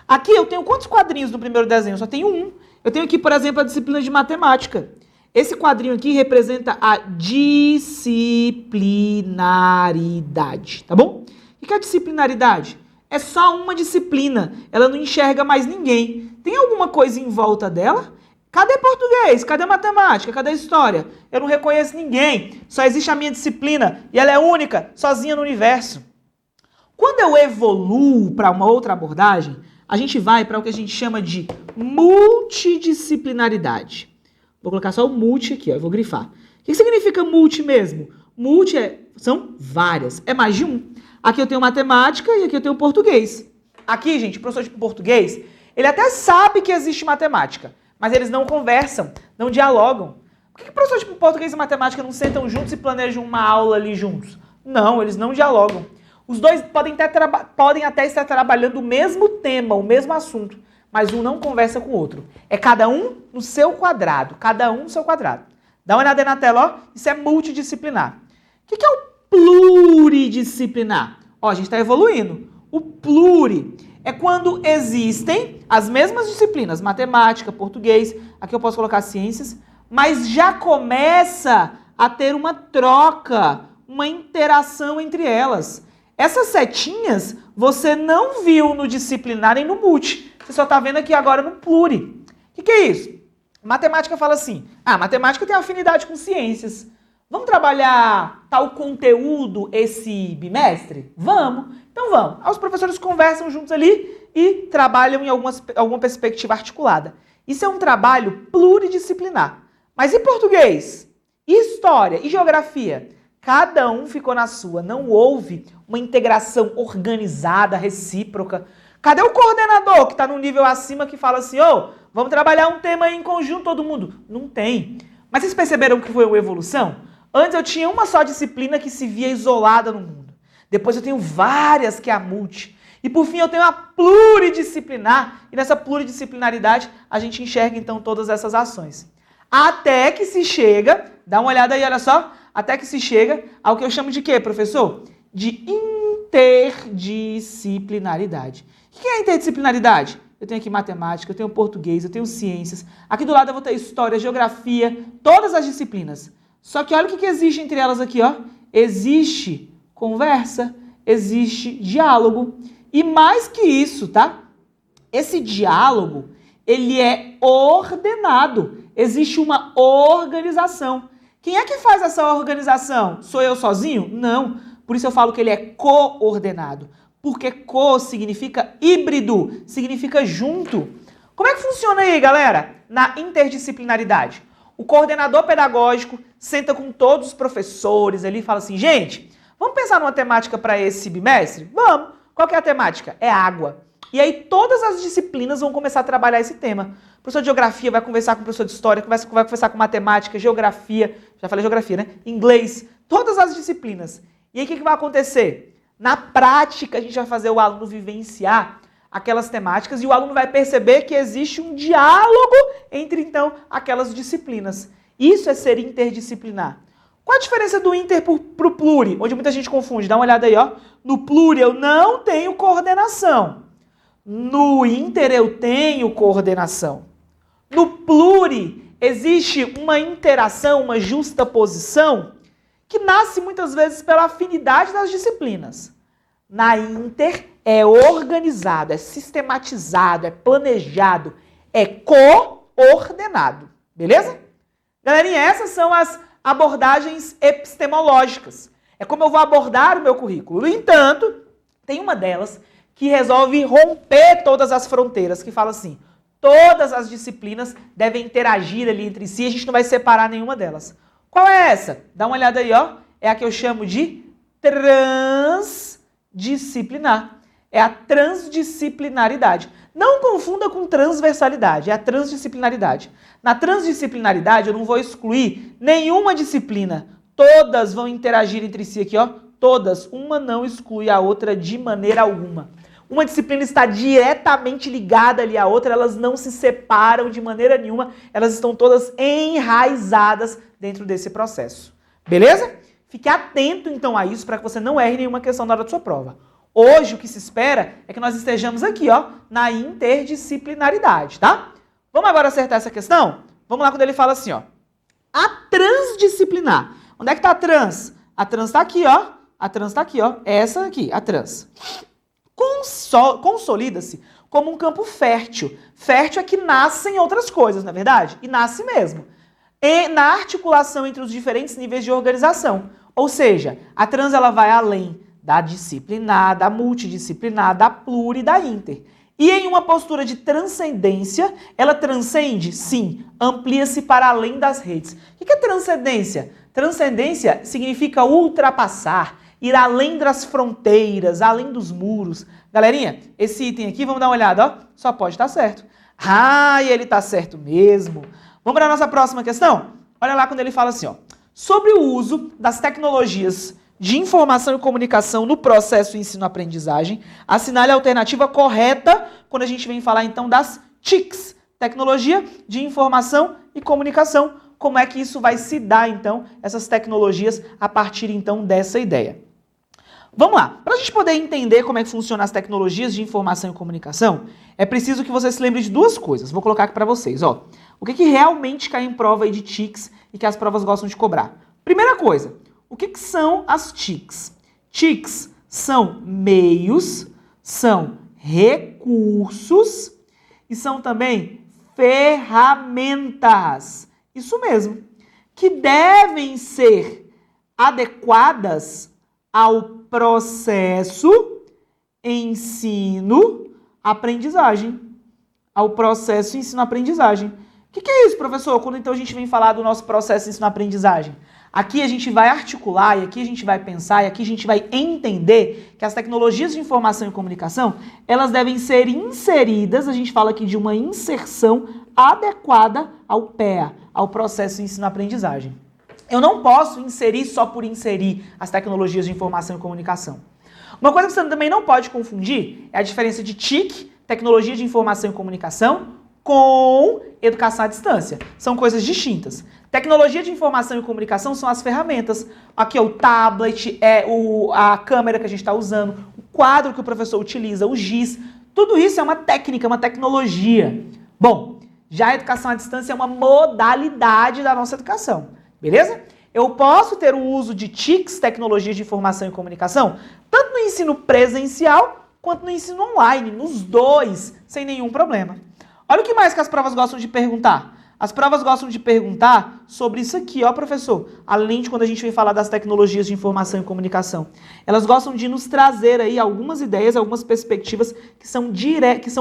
Aqui eu tenho quantos quadrinhos no primeiro desenho? Eu só tenho um. Eu tenho aqui, por exemplo, a disciplina de matemática. Esse quadrinho aqui representa a disciplinaridade, tá bom? O que é a disciplinaridade? É só uma disciplina. Ela não enxerga mais ninguém. Tem alguma coisa em volta dela? Cadê português? Cadê matemática? Cadê história? Eu não reconheço ninguém. Só existe a minha disciplina e ela é única, sozinha no universo. Quando eu evoluo para uma outra abordagem, a gente vai para o que a gente chama de multidisciplinaridade. Vou colocar só o multi aqui, ó, eu vou grifar. O que significa multi mesmo? Multi são várias, é mais de um. Aqui eu tenho matemática e aqui eu tenho português. Aqui, gente, o professor de português, ele até sabe que existe matemática, mas eles não conversam, não dialogam. Por que o professor de português e matemática não sentam juntos e planejam uma aula ali juntos? Não, eles não dialogam. Os dois podem até estar trabalhando o mesmo tema, o mesmo assunto, mas um não conversa com o outro. É cada um no seu quadrado, cada um no seu quadrado. Dá uma olhada aí na tela, ó, isso é multidisciplinar. O que é o pluridisciplinar? Ó, a gente está evoluindo. O pluri é quando existem as mesmas disciplinas, matemática, português, aqui eu posso colocar ciências, mas já começa a ter uma troca, uma interação entre elas. Essas setinhas você não viu no disciplinar nem no multi. Você só está vendo aqui agora no pluri. O que é isso? Matemática fala assim, matemática tem afinidade com ciências. Vamos trabalhar tal conteúdo esse bimestre? Vamos. Então vamos. Aí os professores conversam juntos ali e trabalham em alguma perspectiva articulada. Isso é um trabalho pluridisciplinar. Mas e português? E história? E geografia? Cada um ficou na sua. Não houve uma integração organizada, recíproca. Cadê o coordenador que está no nível acima que fala assim, vamos trabalhar um tema aí em conjunto todo mundo? Não tem. Mas vocês perceberam que foi uma evolução? Antes eu tinha uma só disciplina que se via isolada no mundo. Depois eu tenho várias, que é a multi. E por fim eu tenho a pluridisciplinar. E nessa pluridisciplinaridade a gente enxerga então todas essas ações. Até que se chega, dá uma olhada aí, olha só, até que se chega ao que eu chamo de quê, professor? De interdisciplinaridade. O que é interdisciplinaridade? Eu tenho aqui matemática, eu tenho português, eu tenho ciências. Aqui do lado eu vou ter história, geografia, todas as disciplinas. Só que olha o que existe entre elas aqui, ó. Existe conversa, existe diálogo. E mais que isso, tá? Esse diálogo, ele é ordenado. Existe uma organização. Quem é que faz essa organização? Sou eu sozinho? Não. Por isso eu falo que ele é coordenado. Porque co significa híbrido, significa junto. Como é que funciona aí, galera? Na interdisciplinaridade. O coordenador pedagógico senta com todos os professores ali e fala assim, gente, vamos pensar numa temática para esse bimestre? Vamos. Qual que é a temática? É água. E aí todas as disciplinas vão começar a trabalhar esse tema. O professor de geografia vai conversar com o professor de história, vai conversar com matemática, geografia, já falei geografia, né? Inglês, todas as disciplinas. E aí o que vai acontecer? Na prática, a gente vai fazer o aluno vivenciar aquelas temáticas e o aluno vai perceber que existe um diálogo entre, então, aquelas disciplinas. Isso é ser interdisciplinar. Qual a diferença do inter para o pluri? Onde muita gente confunde. Dá uma olhada aí, ó. No pluri eu não tenho coordenação. No inter eu tenho coordenação. No pluri existe uma interação, uma justaposição que nasce muitas vezes pela afinidade das disciplinas. Na inter é organizado, é sistematizado, é planejado, é coordenado. Beleza? Galerinha, essas são as abordagens epistemológicas. É como eu vou abordar o meu currículo. No entanto, tem uma delas que resolve romper todas as fronteiras, que fala assim, todas as disciplinas devem interagir ali entre si, a gente não vai separar nenhuma delas. Qual é essa? Dá uma olhada aí, ó. É a que eu chamo de transdisciplinar. É a transdisciplinaridade. Não confunda com transversalidade, é a transdisciplinaridade. Na transdisciplinaridade, eu não vou excluir nenhuma disciplina. Todas vão interagir entre si aqui, ó. Todas. Uma não exclui a outra de maneira alguma. Uma disciplina está diretamente ligada ali à outra, elas não se separam de maneira nenhuma, elas estão todas enraizadas dentro desse processo. Beleza? Fique atento, então, a isso para que você não erre nenhuma questão na hora da sua prova. Hoje, o que se espera é que nós estejamos aqui, ó, na interdisciplinaridade, tá? Vamos agora acertar essa questão? Vamos lá quando ele fala assim, ó. A transdisciplinar. Onde é que tá a trans? A trans tá aqui, ó. A trans tá aqui, ó. Essa aqui, a trans. Consolida-se como um campo fértil. Fértil é que nascem outras coisas, não é verdade? E nasce mesmo. E na articulação entre os diferentes níveis de organização. Ou seja, a trans ela vai além da disciplinar, da multidisciplinar, da pluri e da inter. E em uma postura de transcendência, ela transcende? Sim, amplia-se para além das redes. O que é transcendência? Transcendência significa ultrapassar, ir além das fronteiras, além dos muros. Galerinha, esse item aqui, vamos dar uma olhada, ó, só pode estar certo. Ah, e ele está certo mesmo. Vamos para a nossa próxima questão? Olha lá quando ele fala assim, ó. Sobre o uso das tecnologias de informação e comunicação no processo ensino-aprendizagem, assinale a alternativa correta quando a gente vem falar então das TICs, tecnologia de informação e comunicação. Como é que isso vai se dar então, essas tecnologias, a partir então dessa ideia? Vamos lá, para a gente poder entender como é que funcionam as tecnologias de informação e comunicação, é preciso que você se lembre de duas coisas. Vou colocar aqui para vocês, ó. O que realmente cai em prova aí de TICs e que as provas gostam de cobrar? Primeira coisa, o que são as TICs? TICs são meios, são recursos e são também ferramentas. Isso mesmo. Que devem ser adequadas ao processo ensino-aprendizagem. Ao processo ensino-aprendizagem. O que é isso, professor? Quando então a gente vem falar do nosso processo ensino-aprendizagem? Aqui a gente vai articular, e aqui a gente vai pensar, e aqui a gente vai entender que as tecnologias de informação e comunicação, elas devem ser inseridas, a gente fala aqui de uma inserção adequada ao PEA, ao processo ensino-aprendizagem. Eu não posso inserir só por inserir as tecnologias de informação e comunicação. Uma coisa que você também não pode confundir é a diferença de TIC, tecnologia de informação e comunicação, com educação à distância. São coisas distintas. Tecnologia de informação e comunicação são as ferramentas. Aqui é o tablet, a câmera que a gente está usando, o quadro que o professor utiliza, o giz. Tudo isso é uma técnica, uma tecnologia. Bom, já a educação à distância é uma modalidade da nossa educação. Beleza? Eu posso ter o uso de TICs, tecnologias de informação e comunicação, tanto no ensino presencial quanto no ensino online, nos dois, sem nenhum problema. Olha o que mais que as provas gostam de perguntar. As provas gostam de perguntar sobre isso aqui, ó, professor. Além de quando a gente vem falar das tecnologias de informação e comunicação. Elas gostam de nos trazer aí algumas ideias, algumas perspectivas que são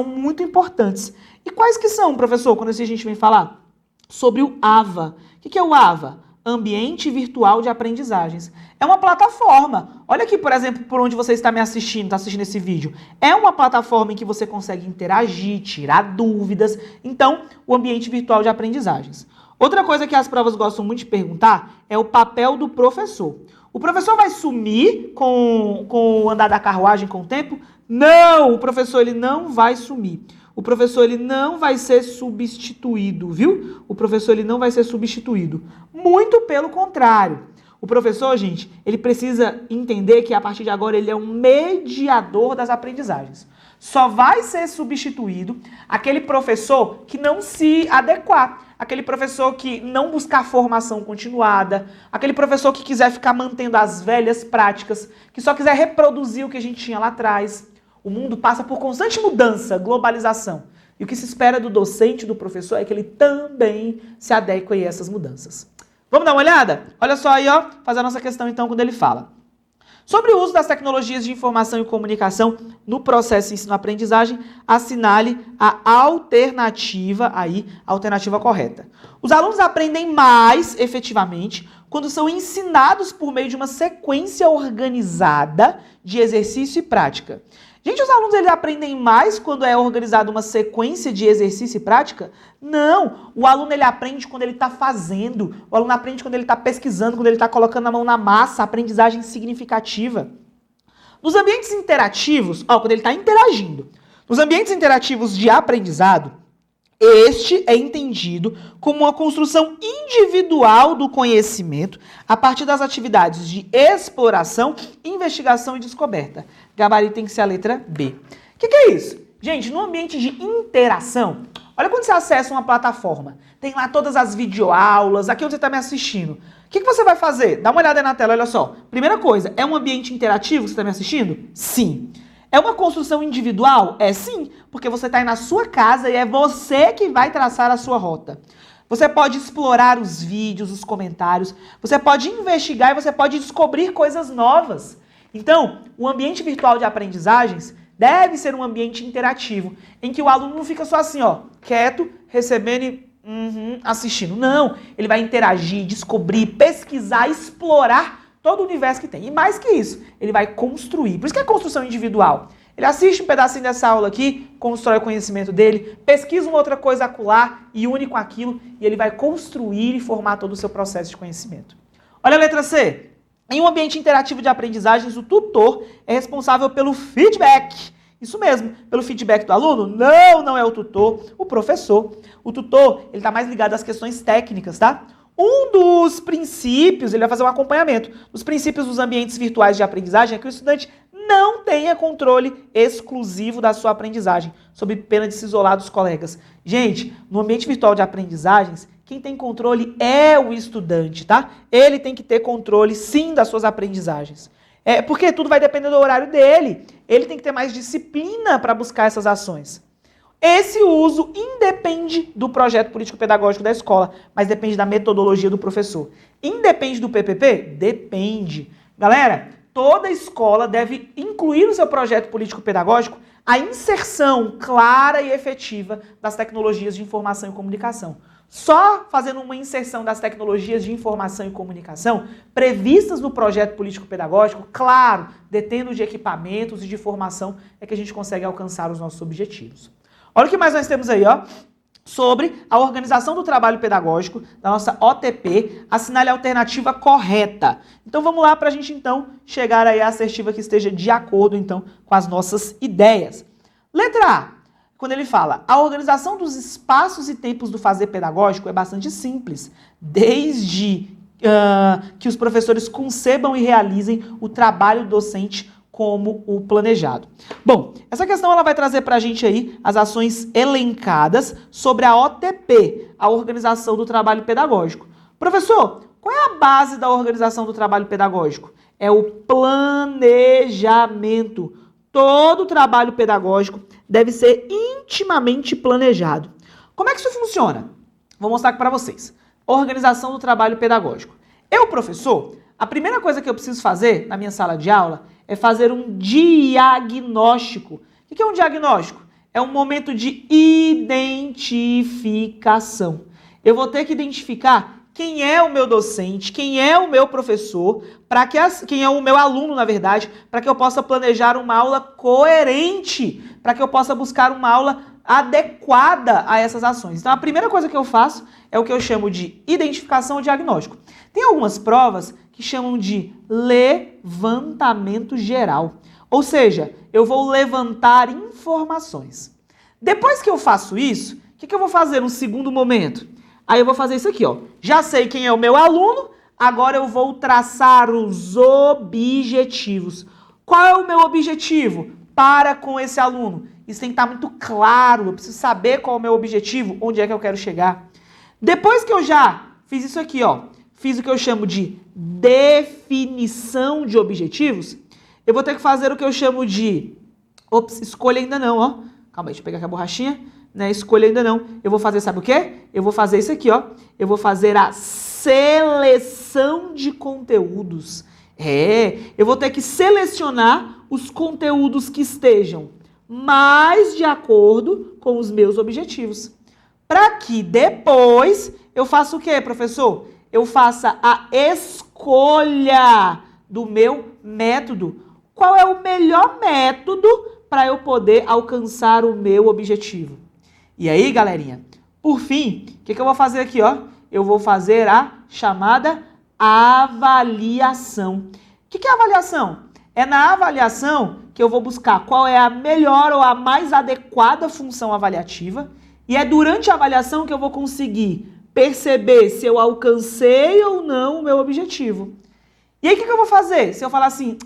muito importantes. E quais que são, professor, quando a gente vem falar? Sobre o AVA. O que é o AVA? Ambiente Virtual de Aprendizagens. É uma plataforma. Olha aqui, por exemplo, por onde você está me assistindo, está assistindo esse vídeo. É uma plataforma em que você consegue interagir, tirar dúvidas. Então, o ambiente virtual de aprendizagens. Outra coisa que as provas gostam muito de perguntar é o papel do professor. O professor vai sumir com o andar da carruagem com o tempo? Não, o professor ele não vai sumir. O professor ele não vai ser substituído, viu? O professor ele não vai ser substituído. Muito pelo contrário. O professor, gente, ele precisa entender que a partir de agora ele é um mediador das aprendizagens. Só vai ser substituído aquele professor que não se adequar, aquele professor que não buscar formação continuada, aquele professor que quiser ficar mantendo as velhas práticas, que só quiser reproduzir o que a gente tinha lá atrás. O mundo passa por constante mudança, globalização. E o que se espera do docente, do professor, é que ele também se adeque a essas mudanças. Vamos dar uma olhada? Olha só aí, ó, fazer a nossa questão então quando ele fala. Sobre o uso das tecnologias de informação e comunicação no processo de ensino-aprendizagem, assinale a alternativa aí, a alternativa correta. Os alunos aprendem mais efetivamente quando são ensinados por meio de uma sequência organizada de exercício e prática. Gente, os alunos eles aprendem mais quando é organizada uma sequência de exercício e prática? Não! O aluno ele aprende quando ele está fazendo, o aluno aprende quando ele está pesquisando, quando ele está colocando a mão na massa, aprendizagem significativa. Nos ambientes interativos, quando ele está interagindo, nos ambientes interativos de aprendizado, este é entendido como uma construção individual do conhecimento a partir das atividades de exploração, investigação e descoberta. Gabarito tem que ser a letra B. O que é isso? Gente, no ambiente de interação, olha quando você acessa uma plataforma, tem lá todas as videoaulas, aqui onde você está me assistindo. O que você vai fazer? Dá uma olhada aí na tela, olha só. Primeira coisa, é um ambiente interativo que você está me assistindo? Sim. É uma construção individual? É sim, porque você está aí na sua casa e é você que vai traçar a sua rota. Você pode explorar os vídeos, os comentários, você pode investigar e você pode descobrir coisas novas. Então, o ambiente virtual de aprendizagens deve ser um ambiente interativo, em que o aluno não fica só assim, ó, quieto, recebendo e assistindo. Não, ele vai interagir, descobrir, pesquisar, explorar todo o universo que tem. E mais que isso, ele vai construir. Por isso que é construção individual. Ele assiste um pedacinho dessa aula aqui, constrói o conhecimento dele, pesquisa uma outra coisa acolá e une com aquilo, e ele vai construir e formar todo o seu processo de conhecimento. Olha a letra C. Em um ambiente interativo de aprendizagens, o tutor é responsável pelo feedback. Isso mesmo, pelo feedback do aluno? Não é o tutor, o professor. O tutor, ele está mais ligado às questões técnicas, tá? Um dos princípios, ele vai fazer um acompanhamento, dos princípios dos ambientes virtuais de aprendizagem é que o estudante não tenha controle exclusivo da sua aprendizagem, sob pena de se isolar dos colegas. Gente, no ambiente virtual de aprendizagens, quem tem controle é o estudante, tá? Ele tem que ter controle, sim, das suas aprendizagens. Porque tudo vai depender do horário dele. Ele tem que ter mais disciplina para buscar essas ações. Esse uso independe do projeto político-pedagógico da escola, mas depende da metodologia do professor. Independe do PPP? Depende. Galera, toda escola deve incluir no seu projeto político-pedagógico a inserção clara e efetiva das tecnologias de informação e comunicação. Só fazendo uma inserção das tecnologias de informação e comunicação previstas no projeto político-pedagógico, claro, detendo de equipamentos e de formação, é que a gente consegue alcançar os nossos objetivos. Olha o que mais nós temos aí, ó, sobre a organização do trabalho pedagógico da nossa OTP, assinale a alternativa correta. Então vamos lá para a gente então chegar aí à assertiva que esteja de acordo então com as nossas ideias. Letra A, quando ele fala, a organização dos espaços e tempos do fazer pedagógico é bastante simples, desde que os professores concebam e realizem o trabalho docente como o planejado. Bom, essa questão ela vai trazer para a gente aí as ações elencadas sobre a OTP, a Organização do Trabalho Pedagógico. Professor, qual é a base da organização do trabalho pedagógico? É o planejamento. Todo trabalho pedagógico deve ser intimamente planejado. Como é que isso funciona? Vou mostrar aqui para vocês. Organização do trabalho pedagógico. Eu, professor, a primeira coisa que eu preciso fazer na minha sala de aula é fazer um diagnóstico. O que é um diagnóstico? É um momento de identificação. Eu vou ter que identificar quem é o meu docente, quem é o meu professor, quem é o meu aluno, na verdade, para que eu possa planejar uma aula coerente, para que eu possa buscar uma aula adequada a essas ações. Então, a primeira coisa que eu faço é o que eu chamo de identificação ou diagnóstico. Tem algumas provas que chamam de levantamento geral. Ou seja, eu vou levantar informações. Depois que eu faço isso, o que eu vou fazer no segundo momento? Aí eu vou fazer isso aqui, ó. Já sei quem é o meu aluno, Agora eu vou traçar os objetivos. Qual é o meu objetivo para com esse aluno? Isso tem que estar muito claro, eu preciso saber qual é o meu objetivo, onde é que eu quero chegar. Depois que eu já fiz isso aqui, ó, fiz o que eu chamo de definição de objetivos, eu vou ter que fazer o que eu chamo de... Ops, escolha ainda não, ó. Calma aí, deixa eu pegar aqui a borrachinha. Né? Escolha ainda não. Eu vou fazer, sabe o quê? Eu vou fazer isso aqui, ó. Eu vou fazer a seleção de conteúdos. Eu vou ter que selecionar os conteúdos que estejam mais de acordo com os meus objetivos. Para que depois eu faça o quê, professor? Eu faça a escolha do meu método. Qual é o melhor método para eu poder alcançar o meu objetivo? E aí, galerinha, por fim, o que eu vou fazer aqui, ó? Eu vou fazer a chamada avaliação. O que é avaliação? É na avaliação que eu vou buscar qual é a melhor ou a mais adequada função avaliativa, e é durante a avaliação que eu vou conseguir perceber se eu alcancei ou não o meu objetivo. E aí, o que eu vou fazer? Se eu falar assim,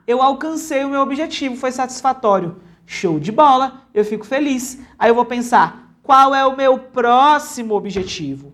eu alcancei o meu objetivo, foi satisfatório. Show de bola, eu fico feliz. Aí eu vou pensar, qual é o meu próximo objetivo?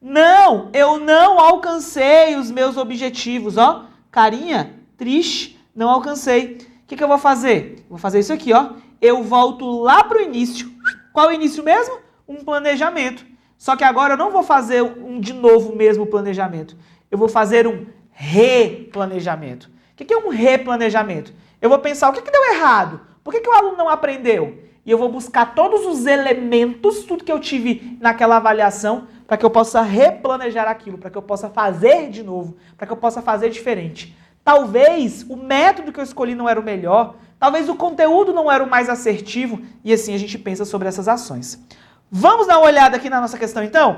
Não, eu não alcancei os meus objetivos, ó. Carinha, triste, não alcancei. O que eu vou fazer? Vou fazer isso aqui, ó. Eu volto lá pro início. Qual é o início mesmo? Um planejamento. Só que agora eu não vou fazer de novo o mesmo planejamento. Eu vou fazer um replanejamento. O que é um replanejamento? Eu vou pensar, o que deu errado? Por que o aluno não aprendeu? E eu vou buscar todos os elementos, tudo que eu tive naquela avaliação, para que eu possa replanejar aquilo, para que eu possa fazer de novo, para que eu possa fazer diferente. Talvez o método que eu escolhi não era o melhor, talvez o conteúdo não era o mais assertivo, e assim a gente pensa sobre essas ações. Vamos dar uma olhada aqui na nossa questão, então?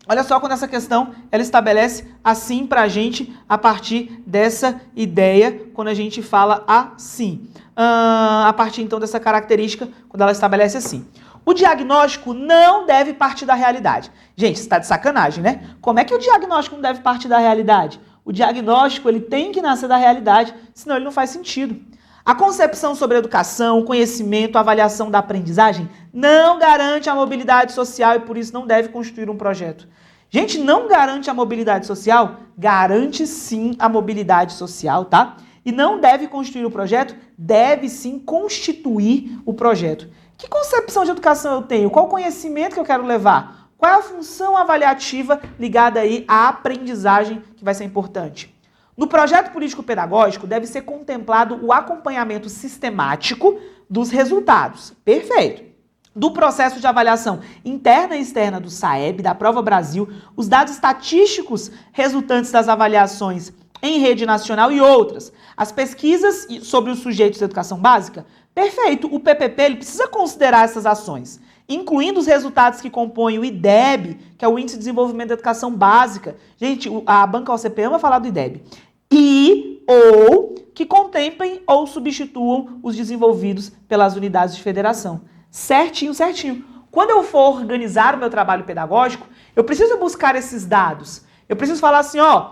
Olha só quando essa questão, ela estabelece assim pra gente, a partir dessa ideia, quando a gente fala assim. A partir, então, dessa característica, quando ela estabelece assim. O diagnóstico não deve partir da realidade. Gente, isso tá de sacanagem, né? Como é que o diagnóstico não deve partir da realidade? O diagnóstico, ele tem que nascer da realidade, senão ele não faz sentido. A concepção sobre educação, conhecimento, avaliação da aprendizagem não garante a mobilidade social e por isso não deve constituir um projeto. Gente, não garante a mobilidade social? Garante sim a mobilidade social, tá? E não deve constituir o projeto? Deve sim constituir o projeto. Que concepção de educação eu tenho? Qual conhecimento que eu quero levar? Qual é a função avaliativa ligada aí à aprendizagem que vai ser importante? No projeto político-pedagógico deve ser contemplado o acompanhamento sistemático dos resultados. Perfeito. Do processo de avaliação interna e externa do SAEB, da Prova Brasil, os dados estatísticos resultantes das avaliações em rede nacional e outras. As pesquisas sobre os sujeitos de educação básica, perfeito, o PPP ele precisa considerar essas ações, incluindo os resultados que compõem o IDEB, que é o Índice de Desenvolvimento da Educação Básica. Gente, a banca OCP ama falar do IDEB. Ou que contemplem ou substituam os desenvolvidos pelas unidades de federação. Certinho, certinho. Quando eu for organizar o meu trabalho pedagógico, eu preciso buscar esses dados. Eu preciso falar assim, ó,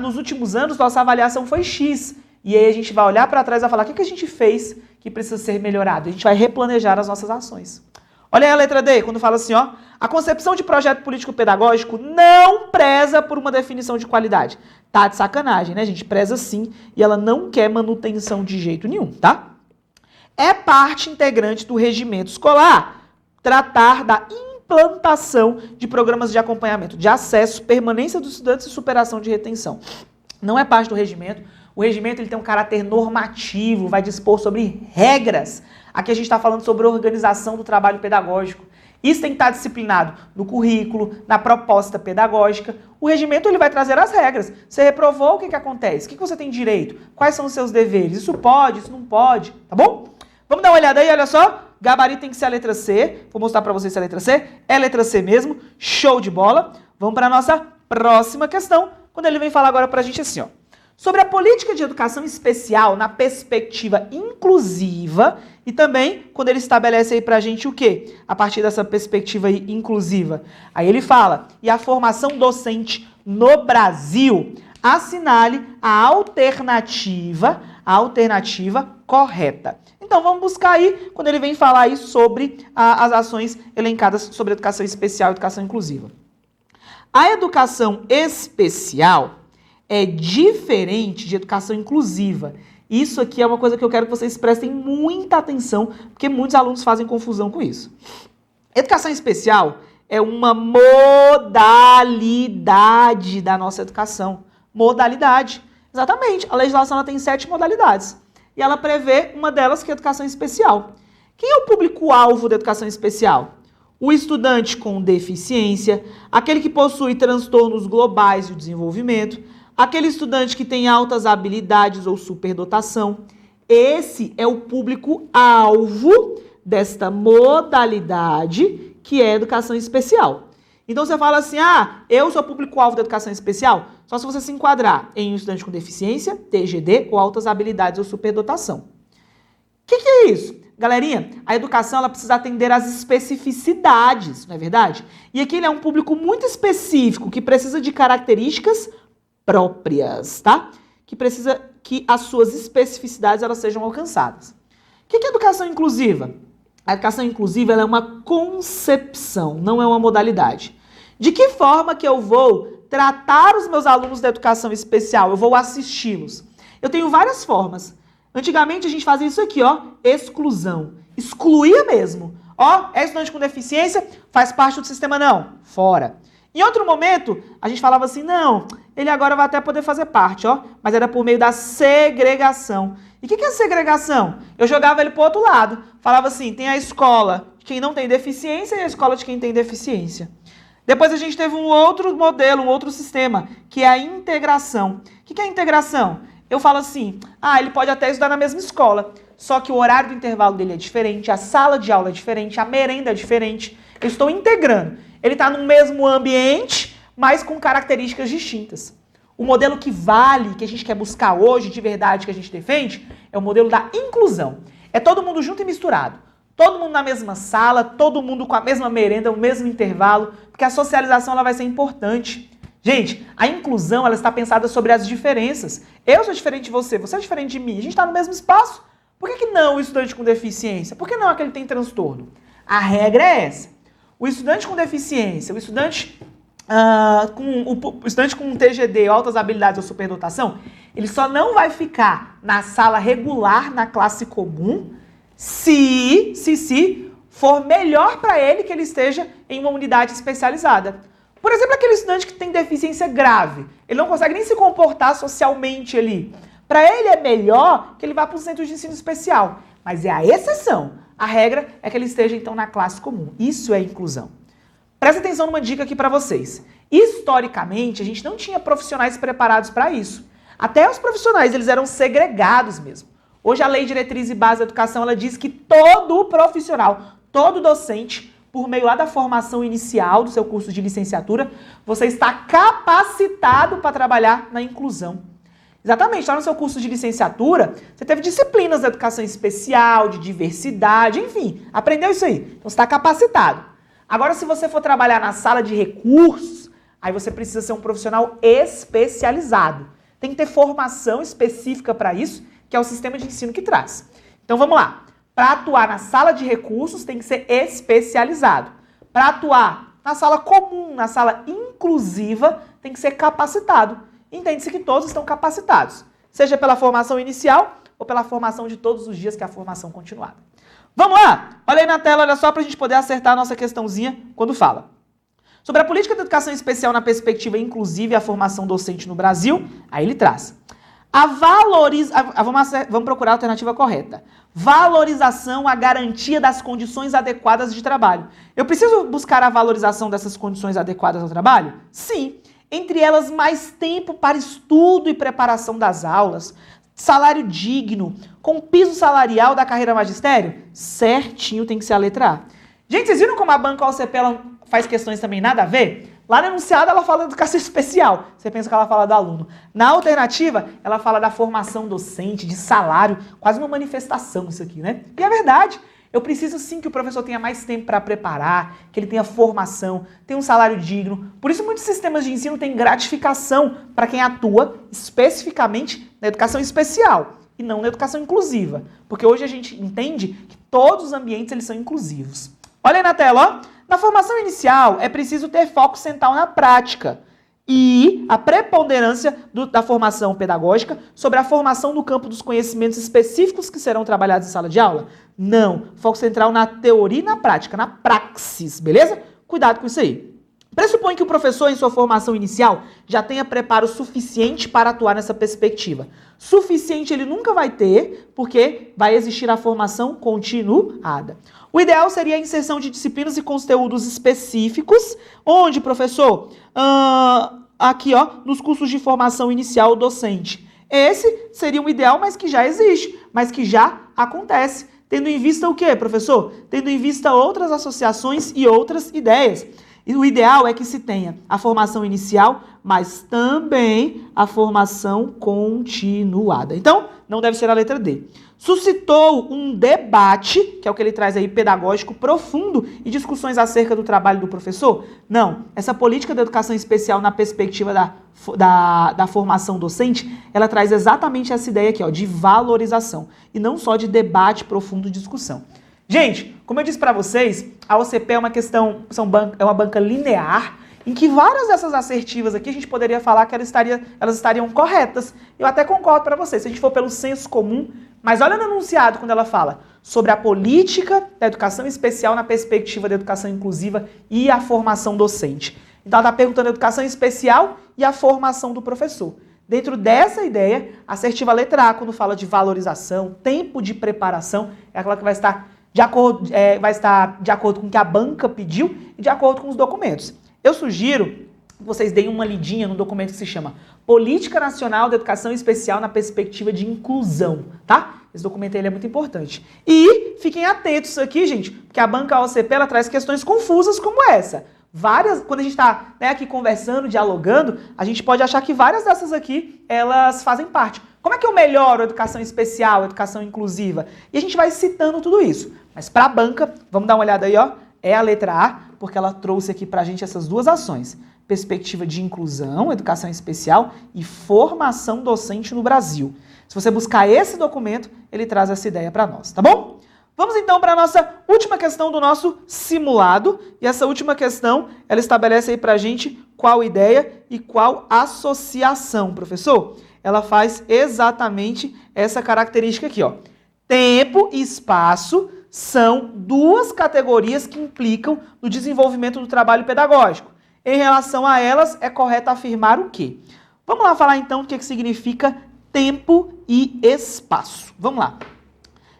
nos últimos anos nossa avaliação foi X. E aí a gente vai olhar para trás e vai falar, o que a gente fez que precisa ser melhorado? A gente vai replanejar as nossas ações. Olha aí a letra D, quando fala assim, ó, a concepção de projeto político-pedagógico não preza por uma definição de qualidade. Tá de sacanagem, né, gente? Preza sim, e ela não quer manutenção de jeito nenhum, tá? É parte integrante do regimento escolar tratar da implantação de programas de acompanhamento, de acesso, permanência dos estudantes e superação de retenção. Não é parte do regimento. O regimento ele tem um caráter normativo, vai dispor sobre regras. Aqui a gente está falando sobre a organização do trabalho pedagógico. Isso tem que estar disciplinado no currículo, na proposta pedagógica. O regimento ele vai trazer as regras. Você reprovou, o que acontece? O que você tem direito? Quais são os seus deveres? Isso pode, isso não pode, tá bom? Vamos dar uma olhada aí, olha só. Gabarito tem que ser a letra C. Vou mostrar para vocês se é a letra C. É a letra C mesmo. Show de bola. Vamos para a nossa próxima questão, quando ele vem falar agora para a gente assim, ó. Sobre a política de educação especial na perspectiva inclusiva e também quando ele estabelece aí pra gente o quê? A partir dessa perspectiva aí inclusiva. Aí ele fala, e a formação docente no Brasil, assinale a alternativa correta. Então vamos buscar aí, quando ele vem falar aí sobre as ações elencadas sobre educação especial e educação inclusiva. A educação especial é diferente de educação inclusiva. Isso aqui é uma coisa que eu quero que vocês prestem muita atenção, porque muitos alunos fazem confusão com isso. Educação especial é uma modalidade da nossa educação. Modalidade. Exatamente. A legislação ela tem 7 modalidades. E ela prevê uma delas que é a educação especial. Quem é o público-alvo da educação especial? O estudante com deficiência, aquele que possui transtornos globais de desenvolvimento, aquele estudante que tem altas habilidades ou superdotação. Esse é o público-alvo desta modalidade que é a educação especial. Então você fala assim, eu sou público-alvo da educação especial? Só se você se enquadrar em um estudante com deficiência, TGD ou altas habilidades ou superdotação. O que é isso? Galerinha, a educação ela precisa atender às especificidades, não é verdade? E aqui ele é um público muito específico, que precisa de características próprias, tá? Que precisa que as suas especificidades elas sejam alcançadas. O que é educação inclusiva? A educação inclusiva ela é uma concepção, não é uma modalidade. De que forma que eu vou tratar os meus alunos da educação especial? Eu vou assisti-los. Eu tenho várias formas. Antigamente a gente fazia isso aqui, exclusão. Excluía mesmo. É estudante com deficiência, faz parte do sistema não, fora. Em outro momento, a gente falava assim, não, ele agora vai até poder fazer parte, mas era por meio da segregação. E o que é segregação? Eu jogava ele pro outro lado. Falava assim, tem a escola de quem não tem deficiência e a escola de quem tem deficiência. Depois a gente teve um outro modelo, um outro sistema, que é a integração. O que é a integração? Eu falo assim, ele pode até estudar na mesma escola, só que o horário do intervalo dele é diferente, a sala de aula é diferente, a merenda é diferente. Eu estou integrando. Ele está no mesmo ambiente, mas com características distintas. O modelo que vale, que a gente quer buscar hoje, de verdade, que a gente defende, é o modelo da inclusão. É todo mundo junto e misturado. Todo mundo na mesma sala, todo mundo com a mesma merenda, o mesmo intervalo, porque a socialização ela vai ser importante. Gente, a inclusão ela está pensada sobre as diferenças. Eu sou diferente de você, você é diferente de mim, a gente está no mesmo espaço. Por que não o estudante com deficiência? Por que não aquele que tem transtorno? A regra é essa. O estudante com deficiência, o estudante com TGD, altas habilidades ou superdotação, ele só não vai ficar na sala regular, na classe comum, se for melhor para ele que ele esteja em uma unidade especializada. Por exemplo, aquele estudante que tem deficiência grave, ele não consegue nem se comportar socialmente ali. Para ele é melhor que ele vá para um centro de ensino especial, mas é a exceção. A regra é que ele esteja então na classe comum. Isso é inclusão. Presta atenção numa dica aqui para vocês. Historicamente, a gente não tinha profissionais preparados para isso. Até os profissionais, eles eram segregados mesmo. Hoje a Lei Diretriz e Base da Educação, ela diz que todo profissional, todo docente, por meio lá da formação inicial do seu curso de licenciatura, você está capacitado para trabalhar na inclusão. Exatamente, lá no seu curso de licenciatura, você teve disciplinas de educação especial, de diversidade, enfim, aprendeu isso aí. Então você está capacitado. Agora, se você for trabalhar na sala de recursos, aí você precisa ser um profissional especializado. Tem que ter formação específica para isso, que é o sistema de ensino que traz. Então vamos lá. Para atuar na sala de recursos, tem que ser especializado. Para atuar na sala comum, na sala inclusiva, tem que ser capacitado. Entende-se que todos estão capacitados, seja pela formação inicial ou pela formação de todos os dias, que é a formação continuada. Vamos lá? Olha aí na tela, olha só, para a gente poder acertar a nossa questãozinha quando fala. Sobre a política de educação especial na perspectiva inclusiva e a formação docente no Brasil, aí ele traz. Vamos procurar a alternativa correta. Valorização, a garantia das condições adequadas de trabalho. Eu preciso buscar a valorização dessas condições adequadas ao trabalho? Sim. Entre elas, mais tempo para estudo e preparação das aulas, salário digno, com piso salarial da carreira magistério? Certinho tem que ser a letra A. Gente, vocês viram como a banca OCP ela faz questões também nada a ver? Lá na enunciada ela fala de educação especial, você pensa que ela fala do aluno. Na alternativa, ela fala da formação docente, de salário, quase uma manifestação isso aqui, né? E é verdade, Eu preciso sim que o professor tenha mais tempo para preparar, que ele tenha formação, tenha um salário digno. Por isso muitos sistemas de ensino têm gratificação para quem atua especificamente na educação especial e não na educação inclusiva. Porque hoje a gente entende que todos os ambientes eles são inclusivos. Olha aí na tela, ó. Na formação inicial é preciso ter foco central na prática e a preponderância da formação pedagógica sobre a formação no campo dos conhecimentos específicos que serão trabalhados em sala de aula? Não. Foco central na teoria e na prática, na praxis, beleza? Cuidado com isso aí. Pressupõe que o professor, em sua formação inicial, já tenha preparo suficiente para atuar nessa perspectiva. Suficiente ele nunca vai ter, porque vai existir a formação continuada. O ideal seria a inserção de disciplinas e conteúdos específicos, onde, professor, aqui, ó, nos cursos de formação inicial docente. Esse seria um ideal, mas que já existe, mas que já acontece. Tendo em vista o quê, professor? Tendo em vista outras associações e outras ideias. E o ideal é que se tenha a formação inicial, mas também a formação continuada. Então, não deve ser a letra D. Suscitou um debate, que é o que ele traz aí, pedagógico profundo, e discussões acerca do trabalho do professor? Não. Essa política da educação especial na perspectiva da formação docente, ela traz exatamente essa ideia aqui, ó, de valorização, e não só de debate profundo e discussão. Gente, como eu disse para vocês, a OCP é uma banca linear, em que várias dessas assertivas aqui a gente poderia falar que elas estariam corretas. Eu até concordo para vocês, se a gente for pelo senso comum, mas olha no enunciado quando ela fala sobre a política da educação especial na perspectiva da educação inclusiva e a formação docente. Então ela está perguntando a educação especial e a formação do professor. Dentro dessa ideia, a assertiva letra A, quando fala de valorização, tempo de preparação, é aquela que vai estar de acordo com o que a banca pediu e de acordo com os documentos. Eu sugiro que vocês deem uma lidinha no documento que se chama Política Nacional da Educação Especial na Perspectiva de Inclusão, tá? Esse documento aí é muito importante. E fiquem atentos aqui, gente, porque a banca OCP ela traz questões confusas como essa. Quando a gente está aqui conversando, dialogando, a gente pode achar que várias dessas aqui, elas fazem parte. Como é que eu melhoro a educação especial, a educação inclusiva? E a gente vai citando tudo isso. Mas para a banca, vamos dar uma olhada aí, ó, é a letra A, porque ela trouxe aqui para a gente essas duas ações. Perspectiva de inclusão, educação especial e formação docente no Brasil. Se você buscar esse documento, ele traz essa ideia para nós, tá bom? Vamos então para a nossa última questão do nosso simulado. E essa última questão, ela estabelece aí para a gente qual ideia e qual associação, professor. Ela faz exatamente essa característica aqui, ó. Tempo e espaço são duas categorias que implicam no desenvolvimento do trabalho pedagógico. Em relação a elas, é correto afirmar o quê? Vamos lá falar então do que significa tempo e espaço. Vamos lá.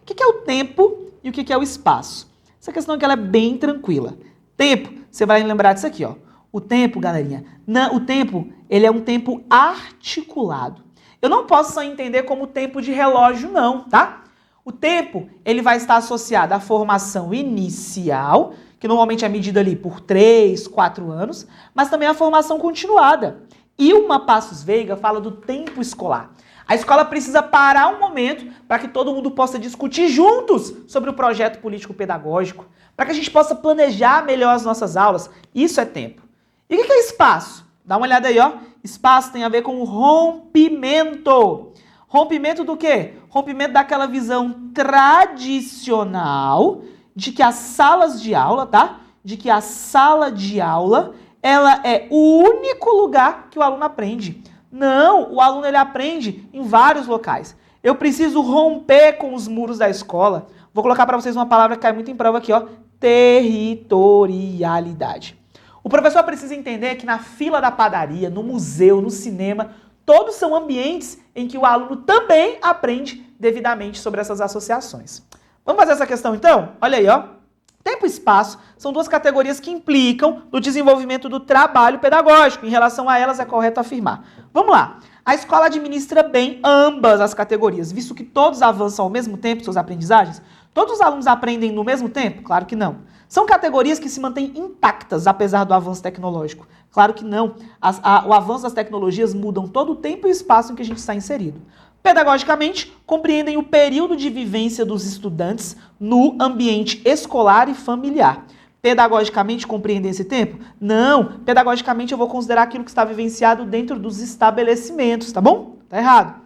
O que é o tempo e o que é o espaço? Essa questão aqui ela é bem tranquila. Tempo, você vai lembrar disso aqui, ó. O tempo, galerinha, o tempo, ele é um tempo articulado. Eu não posso só entender como tempo de relógio, não, tá? O tempo, ele vai estar associado à formação inicial, que normalmente é medida ali por 3, 4 anos, mas também à formação continuada. E uma Passos Veiga fala do tempo escolar. A escola precisa parar um momento para que todo mundo possa discutir juntos sobre o projeto político-pedagógico, para que a gente possa planejar melhor as nossas aulas. Isso é tempo. E o que é espaço? Dá uma olhada aí, ó. Espaço tem a ver com o rompimento. Rompimento do quê? Rompimento daquela visão tradicional de que as salas de aula, tá? De que a sala de aula, ela é o único lugar que o aluno aprende. Não, o aluno ele aprende em vários locais. Eu preciso romper com os muros da escola. Vou colocar para vocês uma palavra que cai muito em prova aqui, ó. Territorialidade. O professor precisa entender que na fila da padaria, no museu, no cinema, todos são ambientes em que o aluno também aprende devidamente sobre essas associações. Vamos fazer essa questão então? Olha aí, ó. Tempo e espaço são duas categorias que implicam no desenvolvimento do trabalho pedagógico. Em relação a elas, é correto afirmar. Vamos lá. A escola administra bem ambas as categorias, visto que todos avançam ao mesmo tempo suas aprendizagens. Todos os alunos aprendem no mesmo tempo? Claro que não. São categorias que se mantêm intactas, apesar do avanço tecnológico? Claro que não. O avanço das tecnologias mudam todo o tempo e o espaço em que a gente está inserido. Pedagogicamente, compreendem o período de vivência dos estudantes no ambiente escolar e familiar. Pedagogicamente, compreendem esse tempo? Não. Pedagogicamente, eu vou considerar aquilo que está vivenciado dentro dos estabelecimentos, tá bom? Tá errado.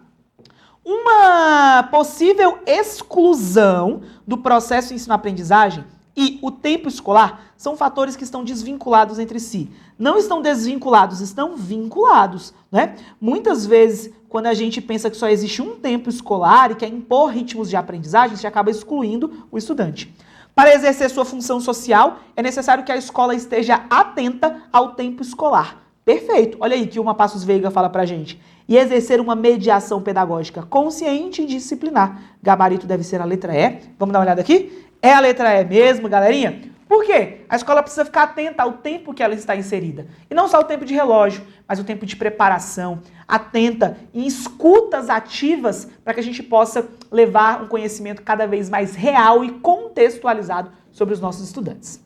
Uma possível exclusão do processo ensino-aprendizagem e o tempo escolar são fatores que estão desvinculados entre si. Não estão desvinculados, estão vinculados, né? Muitas vezes, quando a gente pensa que só existe um tempo escolar e quer impor ritmos de aprendizagem, a gente acaba excluindo o estudante. Para exercer sua função social, é necessário que a escola esteja atenta ao tempo escolar. Perfeito. Olha aí que o Passos Veiga fala pra gente. E exercer uma mediação pedagógica consciente e disciplinar. Gabarito deve ser a letra E. Vamos dar uma olhada aqui? É a letra E mesmo, galerinha? Por quê? A escola precisa ficar atenta ao tempo que ela está inserida. E não só o tempo de relógio, mas o tempo de preparação. Atenta em escutas ativas para que a gente possa levar um conhecimento cada vez mais real e contextualizado sobre os nossos estudantes.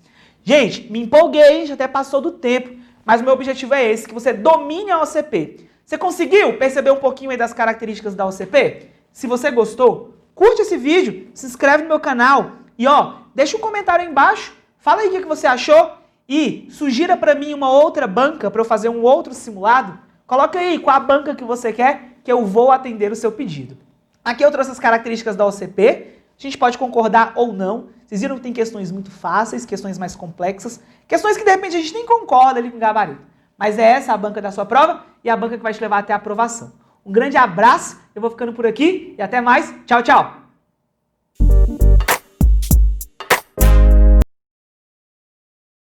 Gente, me empolguei, já até passou do tempo, mas o meu objetivo é esse, que você domine a OCP. Você conseguiu perceber um pouquinho aí das características da OCP? Se você gostou, curte esse vídeo, se inscreve no meu canal e deixa um comentário aí embaixo, fala aí o que você achou e sugira para mim uma outra banca para eu fazer um outro simulado. Coloca aí qual a banca que você quer que eu vou atender o seu pedido. Aqui eu trouxe as características da OCP, a gente pode concordar ou não. Vocês viram que tem questões muito fáceis, questões mais complexas, questões que de repente a gente nem concorda ali com o gabarito. Mas é essa a banca da sua prova e a banca que vai te levar até a aprovação. Um grande abraço, eu vou ficando por aqui e até mais. Tchau, tchau!